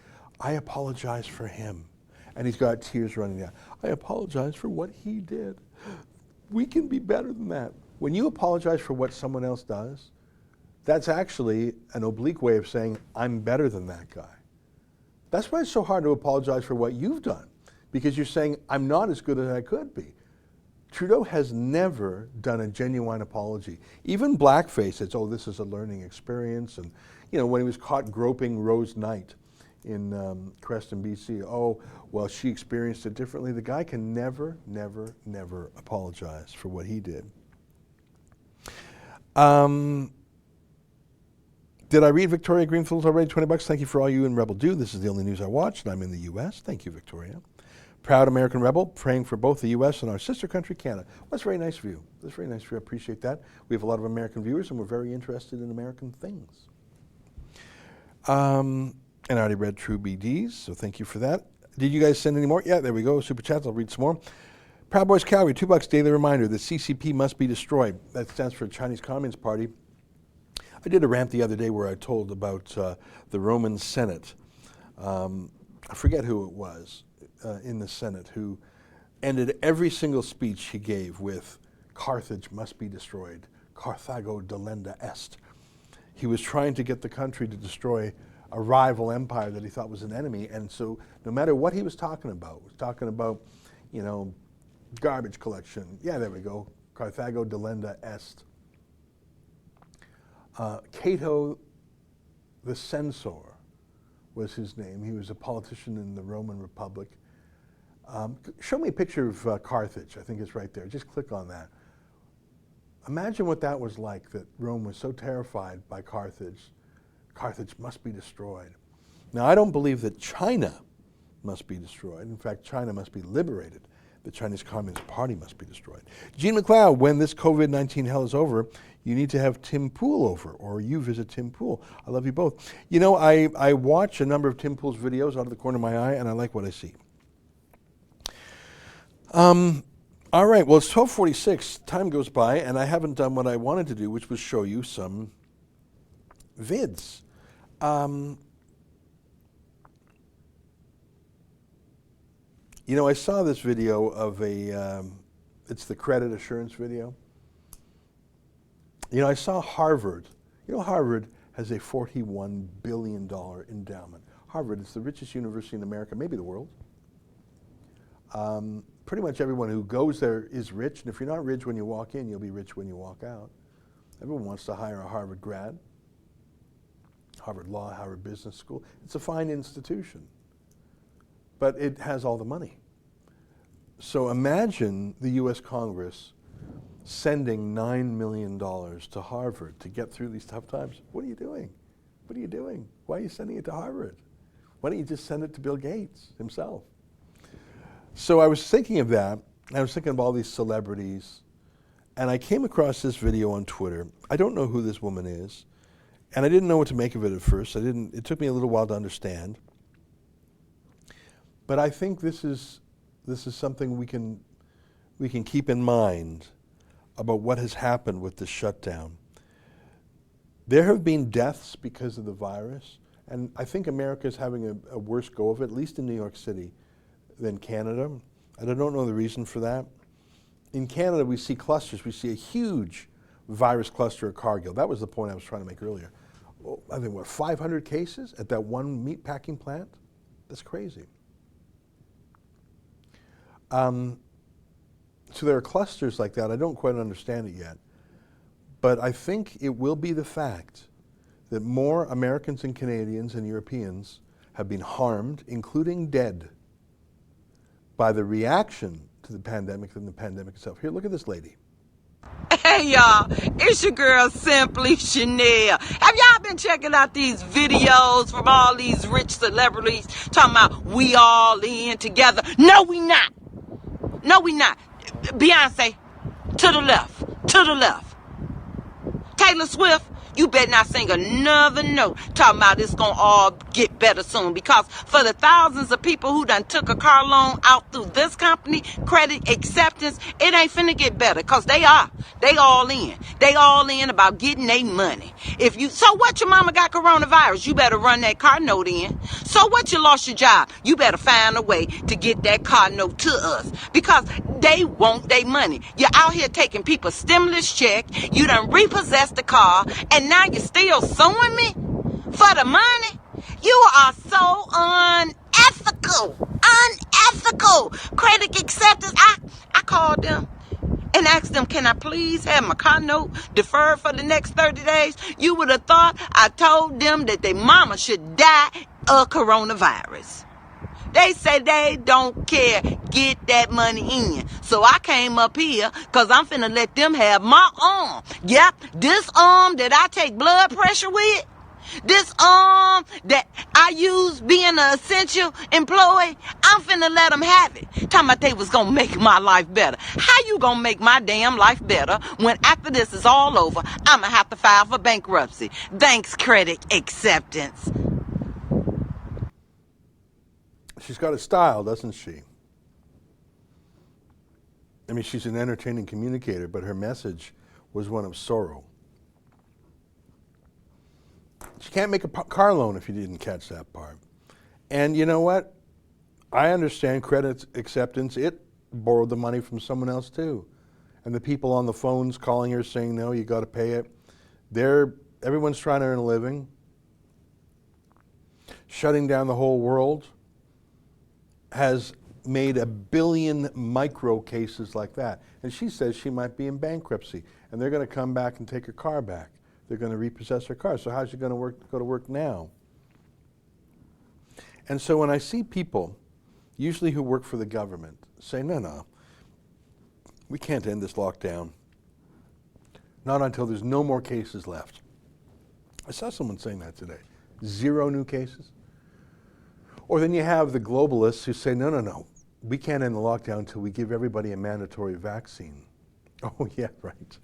[SPEAKER 1] I apologize for him. And he's got tears running down. I apologize for what he did. We can be better than that. When you apologize for what someone else does, that's actually an oblique way of saying, I'm better than that guy. That's why it's so hard to apologize for what you've done, because you're saying, I'm not as good as I could be. Trudeau has never done a genuine apology. Even blackface says, oh, this is a learning experience. And, you know, when he was caught groping Rose Knight in Creston, BC, oh, well, she experienced it differently. The guy can never apologize for what he did. Did I read Victoria Greenfield's already? $20. Thank you for all you and Rebel do. This is the only news I watch, and I'm in the U.S. Thank you, Victoria. Proud American Rebel, praying for both the U.S. and our sister country, Canada. Well, that's very nice of you. That's very nice of you. I appreciate that. We have a lot of American viewers, and we're very interested in American things. And I already read True BDs, so thank you for that. Did you guys send any more? Yeah, there we go. Super chats. I'll read some more. Proud Boys Calgary, $2 daily reminder. The CCP must be destroyed. That stands for Chinese Communist Party. I did a rant the other day where I told about the Roman Senate. I forget who it was in the Senate who ended every single speech he gave with Carthage must be destroyed. Carthago delenda est. He was trying to get the country to destroy a rival empire that he thought was an enemy. And so no matter what he was talking about, you know, garbage collection. Yeah, there we go. Carthago delenda est. Cato the Censor was his name. He was a politician in the Roman Republic. Show me a picture of Carthage. I think it's right there. Just click on that. Imagine what that was like, that Rome was so terrified by Carthage. Carthage must be destroyed. Now, I don't believe that China must be destroyed. In fact, China must be liberated. The Chinese Communist Party must be destroyed. Gene McLeod, when this COVID-19 hell is over, you need to have Tim Pool over, or you visit Tim Pool. I love you both. You know, I watch a number of Tim Pool's videos out of the corner of my eye, and I like what I see. All right, well, it's 12:46. Time goes by, and I haven't done what I wanted to do, which was show you some vids. You know, I saw this video of it's the credit assurance video. You know, I saw Harvard. You know, Harvard has a $41 billion endowment. Harvard is the richest university in America, maybe the world. Pretty much everyone who goes there is rich, and if you're not rich when you walk in, you'll be rich when you walk out. Everyone wants to hire a Harvard grad. Harvard Law, Harvard Business School. It's a fine institution, but it has all the money. So imagine the U.S. Congress sending $9 million to Harvard to get through these tough times. What are you doing? What are you doing? Why are you sending it to Harvard? Why don't you just send it to Bill Gates himself? So I was thinking of that. I was thinking of all these celebrities, and I came across this video on Twitter. I don't know who this woman is, and I didn't know what to make of it at first. It took me a little while to understand. But I think this is something we can keep in mind about what has happened with this shutdown. There have been deaths because of the virus, and I think America is having a worse go of it, at least in New York City, than Canada. And I don't know the reason for that. In Canada, we see clusters. We see a huge virus cluster at Cargill. That was the point I was trying to make earlier. I think, 500 cases at that one meat packing plant? That's crazy. So there are clusters like that. I don't quite understand it yet. But I think it will be the fact that more Americans and Canadians and Europeans have been harmed, including dead, by the reaction to the pandemic than the pandemic itself. Here, look at this lady.
[SPEAKER 4] Hey y'all, it's your girl Simply Chanel. Have y'all been checking out these videos from all these rich celebrities talking about we all in together? No, we not. No, we not. Beyonce, to the left, to the left. Taylor Swift, you better not sing another note talking about it's going to all get better soon, because for the thousands of people who done took a car loan out through this company, Credit Acceptance, it ain't finna get better, because they all in. They all in about getting their money. So what, your mama got coronavirus? You better run that car note in. So what, you lost your job? You better find a way to get that car note to us, because they want their money. You're out here taking people's stimulus check. You done repossessed the car, and now you're still suing me for the money? You are so unethical. Unethical. Credit Acceptance. I called them and asked them, can I please have my car note deferred for the next 30 days? You would have thought I told them that their mama should die of coronavirus. They say they don't care. Get that money in. So I came up here because I'm finna let them have my arm. Yep, this arm that I take blood pressure with, This that I use being an essential employee, I'm finna let them have it. Talking about they was gonna make my life better. How you gonna make my damn life better when after this is all over, I'ma have to file for bankruptcy? Thanks, credit acceptance.
[SPEAKER 1] She's got a style, doesn't she? I mean, she's an entertaining communicator, but her message was one of sorrow. She can't make a car loan if you didn't catch that part. And you know what? I understand credit acceptance. It borrowed the money from someone else too. And the people on the phones calling her saying, no, you got to pay it. Everyone's trying to earn a living. Shutting down the whole world has made 1 billion micro cases like that. And she says she might be in bankruptcy. And they're going to come back and take her car back. They're going to repossess her car. So how's she going to go to work now? And so when I see people, usually who work for the government, say, no, we can't end this lockdown. Not until there's no more cases left. I saw someone saying that today. 0 new cases. Or then you have the globalists who say, no, we can't end the lockdown until we give everybody a mandatory vaccine. Oh, yeah, right.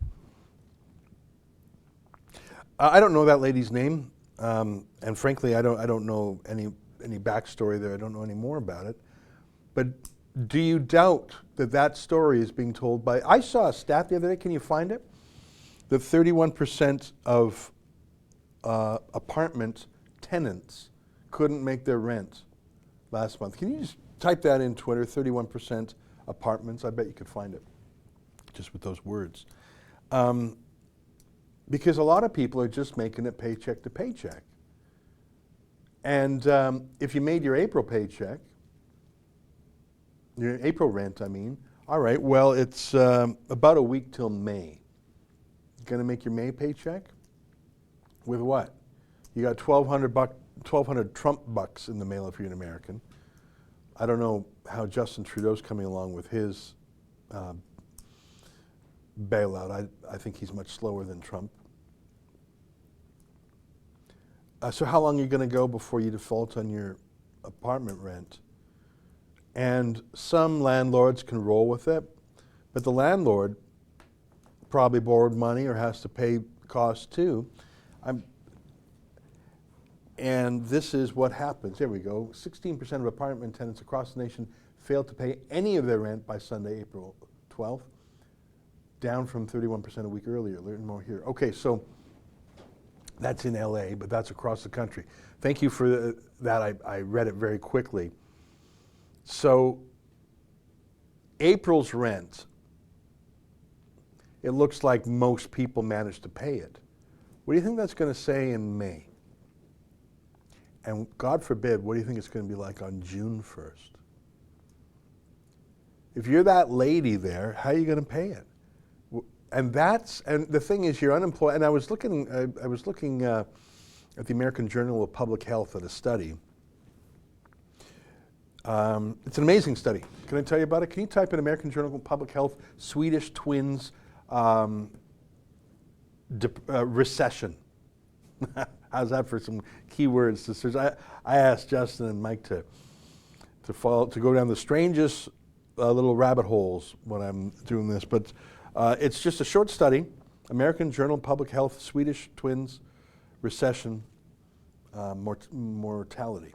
[SPEAKER 1] I don't know that lady's name, and frankly, I don't know any backstory there. I don't know any more about it. But do you doubt that story is being told by? I saw a stat the other day. Can you find it? That 31% of apartment tenants couldn't make their rent last month. Can you just type that in Twitter? 31% apartments. I bet you could find it just with those words. Because a lot of people are just making it paycheck to paycheck. And if you made your April paycheck, your April rent, all right, well, it's about a week till May. You're going to make your May paycheck? With what? You got 1,200 Trump bucks in the mail if you're an American. I don't know how Justin Trudeau's coming along with his bailout. I think he's much slower than Trump. So how long are you going to go before you default on your apartment rent? And some landlords can roll with it, but the landlord probably borrowed money or has to pay costs too. And this is what happens. There we go. 16% of apartment tenants across the nation failed to pay any of their rent by Sunday, April 12th, down from 31% a week earlier. Learn more here. Okay, so that's in LA, but that's across the country. Thank you for that. I read it very quickly. So April's rent, it looks like most people managed to pay it. What do you think that's going to say in May? And God forbid, what do you think it's going to be like on June 1st? If you're that lady there, how are you going to pay it? And the thing is, you're unemployed. And I was looking at the American Journal of Public Health at a study. It's an amazing study. Can I tell you about it? Can you type in American Journal of Public Health, Swedish twins, recession? How's that for some keywords to search? I asked Justin and Mike to go down the strangest little rabbit holes when I'm doing this, but it's just a short study. American Journal of Public Health, Swedish twins, recession, mortality.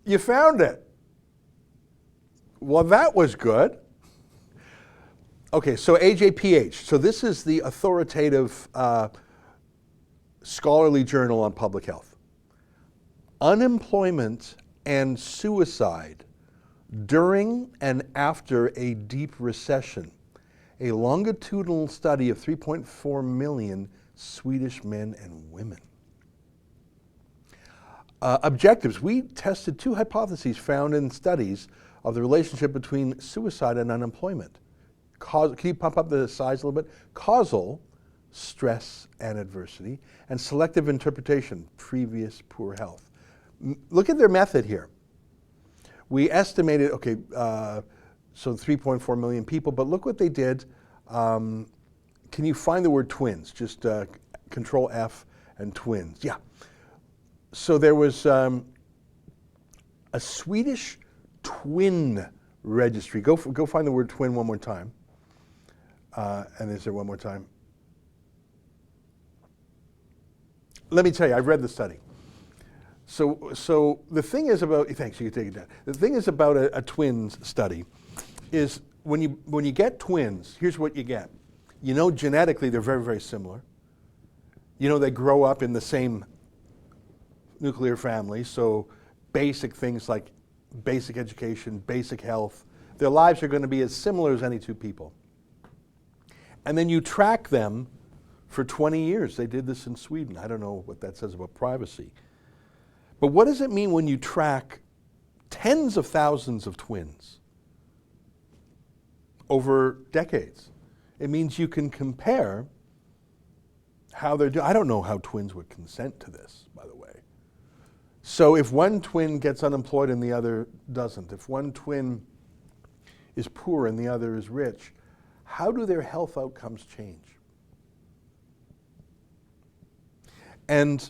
[SPEAKER 1] You found it. Well, that was good. Okay, so AJPH. So this is the authoritative scholarly journal on public health. Unemployment and suicide during and after a deep recession. A longitudinal study of 3.4 million Swedish men and women. Objectives. We tested 2 hypotheses found in studies of the relationship between suicide and unemployment. Can you pump up the size a little bit? Causal, stress and adversity, and selective interpretation, previous poor health. Look at their method here. We estimated, so 3.4 million people, but look what they did can you find the word twins? Just Control F and twins. Yeah. So there was a Swedish twin registry. Go find the word twin one more time. And is there one more time? Let me tell you, I've read the study. So the thing is about, thanks, you can take it down. The thing is about a twins study is when you get twins, here's what you get. You know genetically they're very, very similar. You know they grow up in the same nuclear family, so basic things like basic education, basic health, their lives are going to be as similar as any two people. And then you track them for 20 years. They did this in Sweden. I don't know what that says about privacy. But what does it mean when you track tens of thousands of twins over decades? It means you can compare how they're doing. I don't know how twins would consent to this, by the way. So if one twin gets unemployed and the other doesn't, if one twin is poor and the other is rich, how do their health outcomes change? And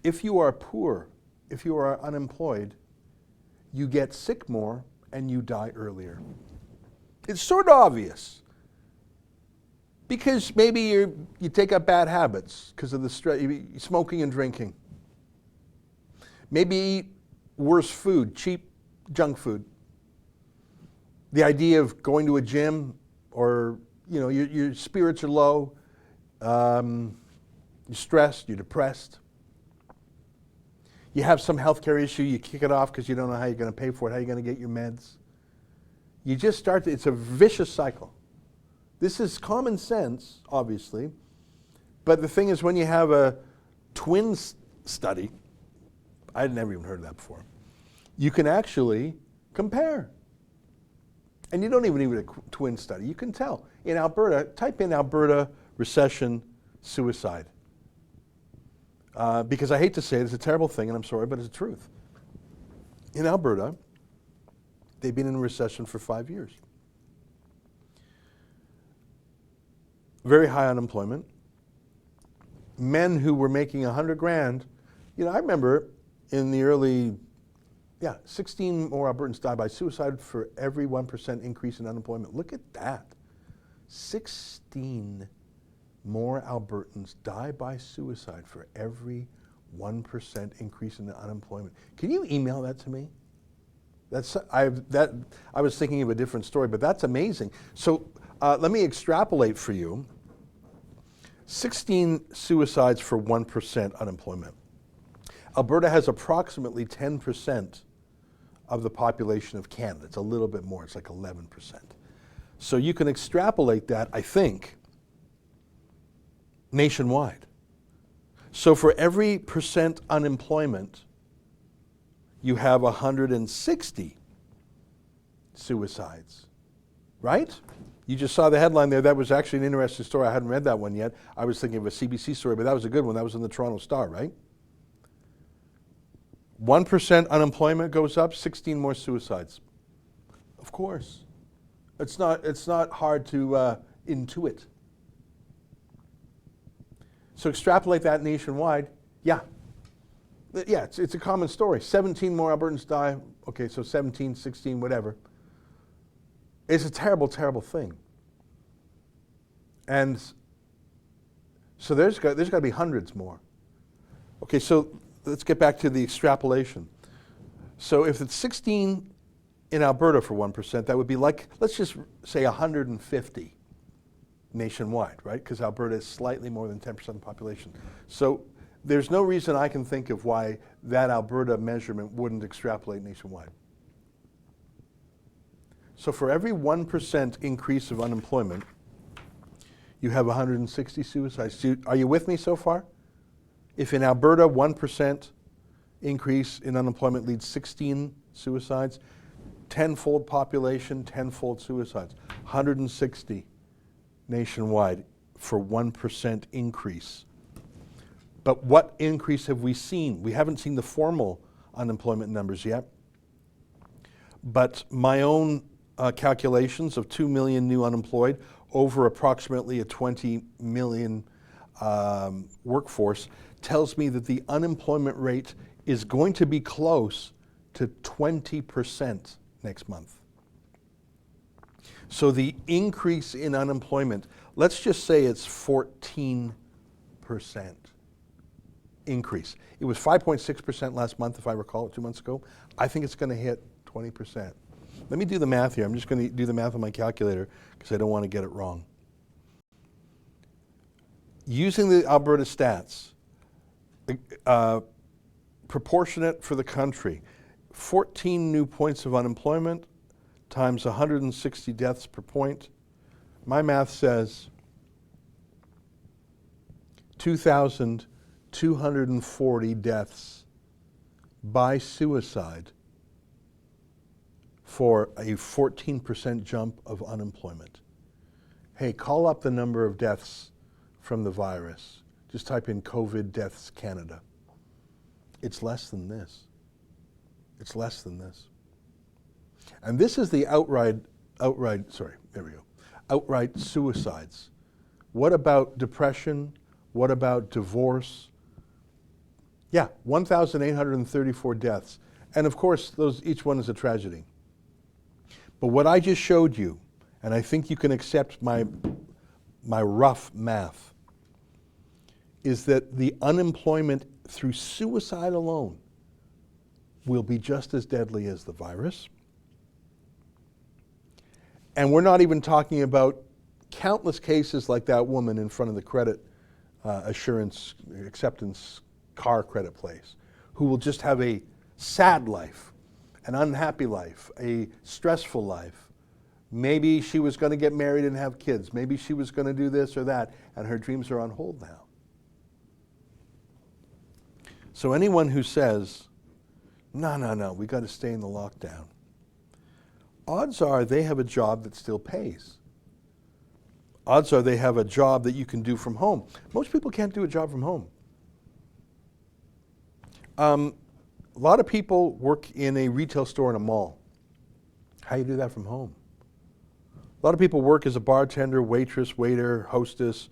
[SPEAKER 1] if you are poor, if you are unemployed, you get sick more and you die earlier. It's sort of obvious. Because maybe you take up bad habits because of the stress, smoking and drinking. Maybe eat worse food, cheap junk food. The idea of going to a gym, or your spirits are low, you're stressed, you're depressed. You have some healthcare issue, you kick it off because you don't know how you're going to pay for it, how you're going to get your meds. You just it's a vicious cycle. This is common sense, obviously, but the thing is when you have a twins study, I'd never even heard of that before, you can actually compare. And you don't even need a twin study. You can tell. In Alberta, type in Alberta recession suicide. Because I hate to say it, it's a terrible thing, and I'm sorry, but it's the truth. In Alberta, they've been in a recession for 5 years. Very high unemployment. Men who were making $100,000, I remember in the early, 16 more Albertans die by suicide for every 1% increase in unemployment. Look at that. 16 more Albertans die by suicide for every 1% increase in unemployment. Can you email that to me? I was thinking of a different story, but that's amazing. So let me extrapolate for you. 16 suicides for 1% unemployment. Alberta has approximately 10% of the population of Canada. It's a little bit more, it's like 11%. So you can extrapolate that, I think, nationwide. So for every percent unemployment, you have 160 suicides, right? You just saw the headline there. That was actually an interesting story. I hadn't read that one yet. I was thinking of a CBC story, but that was a good one. That was in the Toronto Star, right? 1% unemployment goes up, 16 more suicides. Of course. It's not hard to intuit. So extrapolate that nationwide. Yeah, it's a common story. 17 more Albertans die. Okay, so 17, 16, whatever. It's a terrible, terrible thing. And so there's got to be hundreds more. Okay, so let's get back to the extrapolation. So if it's 16 in Alberta for 1%, that would be like, let's just say 150 nationwide, right? Because Alberta is slightly more than 10% of the population. So there's no reason I can think of why that Alberta measurement wouldn't extrapolate nationwide. So for every 1% increase of unemployment, you have 160 suicides. Are you with me so far? If in Alberta 1% increase in unemployment leads 16 suicides, tenfold population, tenfold suicides, 160 nationwide for 1% increase. But what increase have we seen? We haven't seen the formal unemployment numbers yet. But my own calculations of 2 million new unemployed, over approximately a 20 million workforce tells me that the unemployment rate is going to be close to 20% next month. So the increase in unemployment, let's just say it's 14% increase. It was 5.6% last month, if I recall, 2 months ago. I think it's going to hit 20%. Let me do the math here. I'm just going to do the math on my calculator because I don't want to get it wrong. Using the Alberta stats, proportionate for the country, 14 new points of unemployment times 160 deaths per point. My math says 2,240 deaths by suicide for a 14% jump of unemployment. Hey, call up the number of deaths from the virus. Just type in COVID deaths Canada. It's less than this. It's less than this. And this is the outright suicides. What about depression? What about divorce? Yeah, 1,834 deaths. And of course, each one is a tragedy. But what I just showed you, and I think you can accept my rough math, is that the unemployment through suicide alone will be just as deadly as the virus. And we're not even talking about countless cases like that woman in front of the credit assurance acceptance car credit place, who will just have a sad life, an unhappy life, a stressful life. Maybe she was going to get married and have kids. Maybe she was going to do this or that, and her dreams are on hold now. So anyone who says, no, we got to stay in the lockdown, odds are they have a job that still pays. Odds are they have a job that you can do from home. Most people can't do a job from home. A lot of people work in a retail store in a mall. How do you do that from home? A lot of people work as a bartender, waitress, waiter, hostess,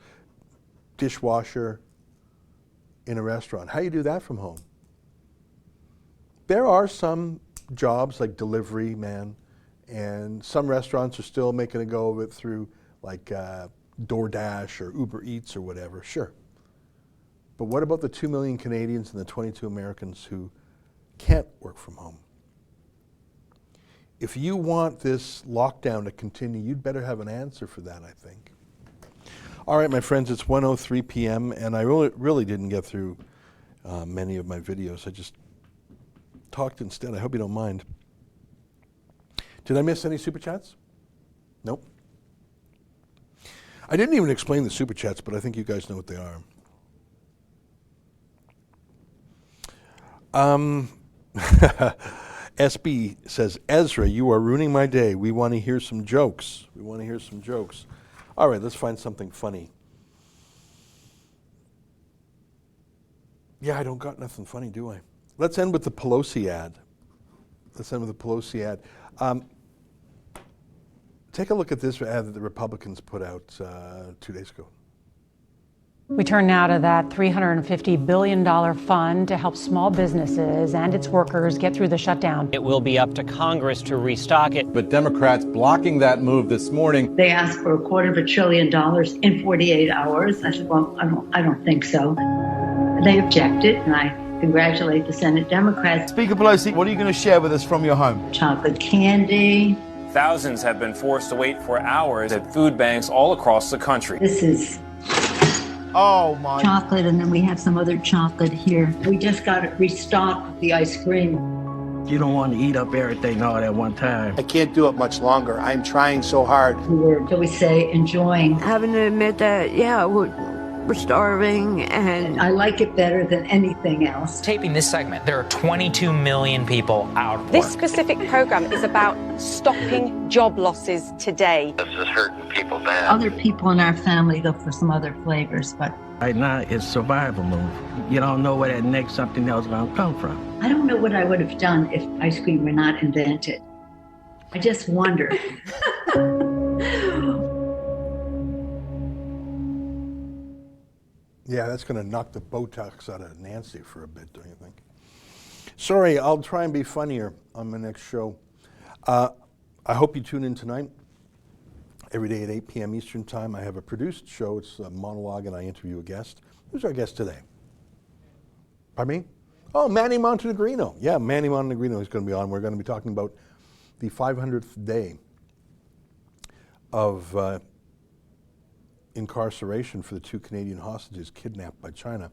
[SPEAKER 1] dishwasher in a restaurant. How do you do that from home? There are some jobs like delivery man, and some restaurants are still making a go of it through like DoorDash or Uber Eats or whatever, sure. But what about the 2 million Canadians and the 22 Americans who can't work from home? If you want this lockdown to continue, you'd better have an answer for that, I think. All right, my friends, it's 1:03 p.m. and I really didn't get through many of my videos. I just talked instead. I hope you don't mind. Did I miss any Super Chats? Nope. I didn't even explain the Super Chats, but I think you guys know what they are. SB says, Ezra, you are ruining my day. We want to hear some jokes. All right, let's find something funny. Yeah, I don't got nothing funny, do I? Let's end with the Pelosi ad. Take a look at this ad that the Republicans put out 2 days ago.
[SPEAKER 5] We turn now to that $350 billion fund to help small businesses and its workers get through the shutdown.
[SPEAKER 6] It will be up to Congress to restock it.
[SPEAKER 7] But Democrats blocking that move this morning.
[SPEAKER 8] They asked for $250 billion in 48 hours. I said, well, I don't think so. They objected, and I congratulate the Senate Democrats.
[SPEAKER 9] Speaker Pelosi, what are you going to share with us from your home?
[SPEAKER 8] Chocolate candy.
[SPEAKER 10] Thousands have been forced to wait for hours at food banks all across the country.
[SPEAKER 8] This is chocolate, and then we have some other chocolate here. We just got it restocked with the ice cream.
[SPEAKER 11] You don't want to eat up everything all at one time.
[SPEAKER 12] I can't do it much longer. I'm trying so hard.
[SPEAKER 8] We were, shall we say, enjoying.
[SPEAKER 13] Having to admit that, we're starving, and
[SPEAKER 8] I like it better than anything else.
[SPEAKER 6] Taping this segment, there are 22 million people out of work.
[SPEAKER 14] This specific program is about stopping job losses today.
[SPEAKER 15] This is hurting people bad.
[SPEAKER 8] Other people in our family look for some other flavors, but
[SPEAKER 11] right now it's survival move. You don't know where that next something else is going to come from.
[SPEAKER 8] I don't know what I would have done if ice cream were not invented. I just wonder.
[SPEAKER 1] Yeah, that's going to knock the Botox out of Nancy for a bit, don't you think? Sorry, I'll try and be funnier on my next show. I hope you tune in tonight. Every day at 8 p.m. Eastern Time, I have a produced show. It's a monologue, and I interview a guest. Who's our guest today? Pardon me? Oh, Manny Montenegrino. Yeah, Manny Montenegrino is going to be on. We're going to be talking about the 500th day of incarceration for the two Canadian hostages kidnapped by China,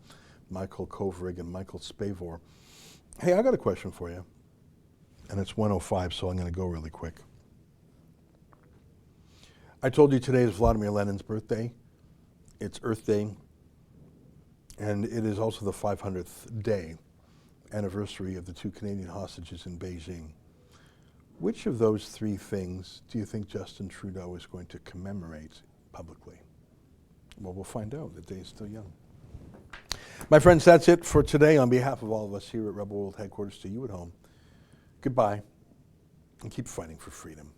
[SPEAKER 1] Michael Kovrig and Michael Spavor. Hey, I got a question for you. And it's 1:05, so I'm going to go really quick. I told you today is Vladimir Lenin's birthday. It's Earth Day. And it is also the 500th day anniversary of the two Canadian hostages in Beijing. Which of those three things do you think Justin Trudeau is going to commemorate publicly? Well, we'll find out. The day is still young. My friends, that's it for today. On behalf of all of us here at Rebel World Headquarters, to you at home, goodbye, and keep fighting for freedom.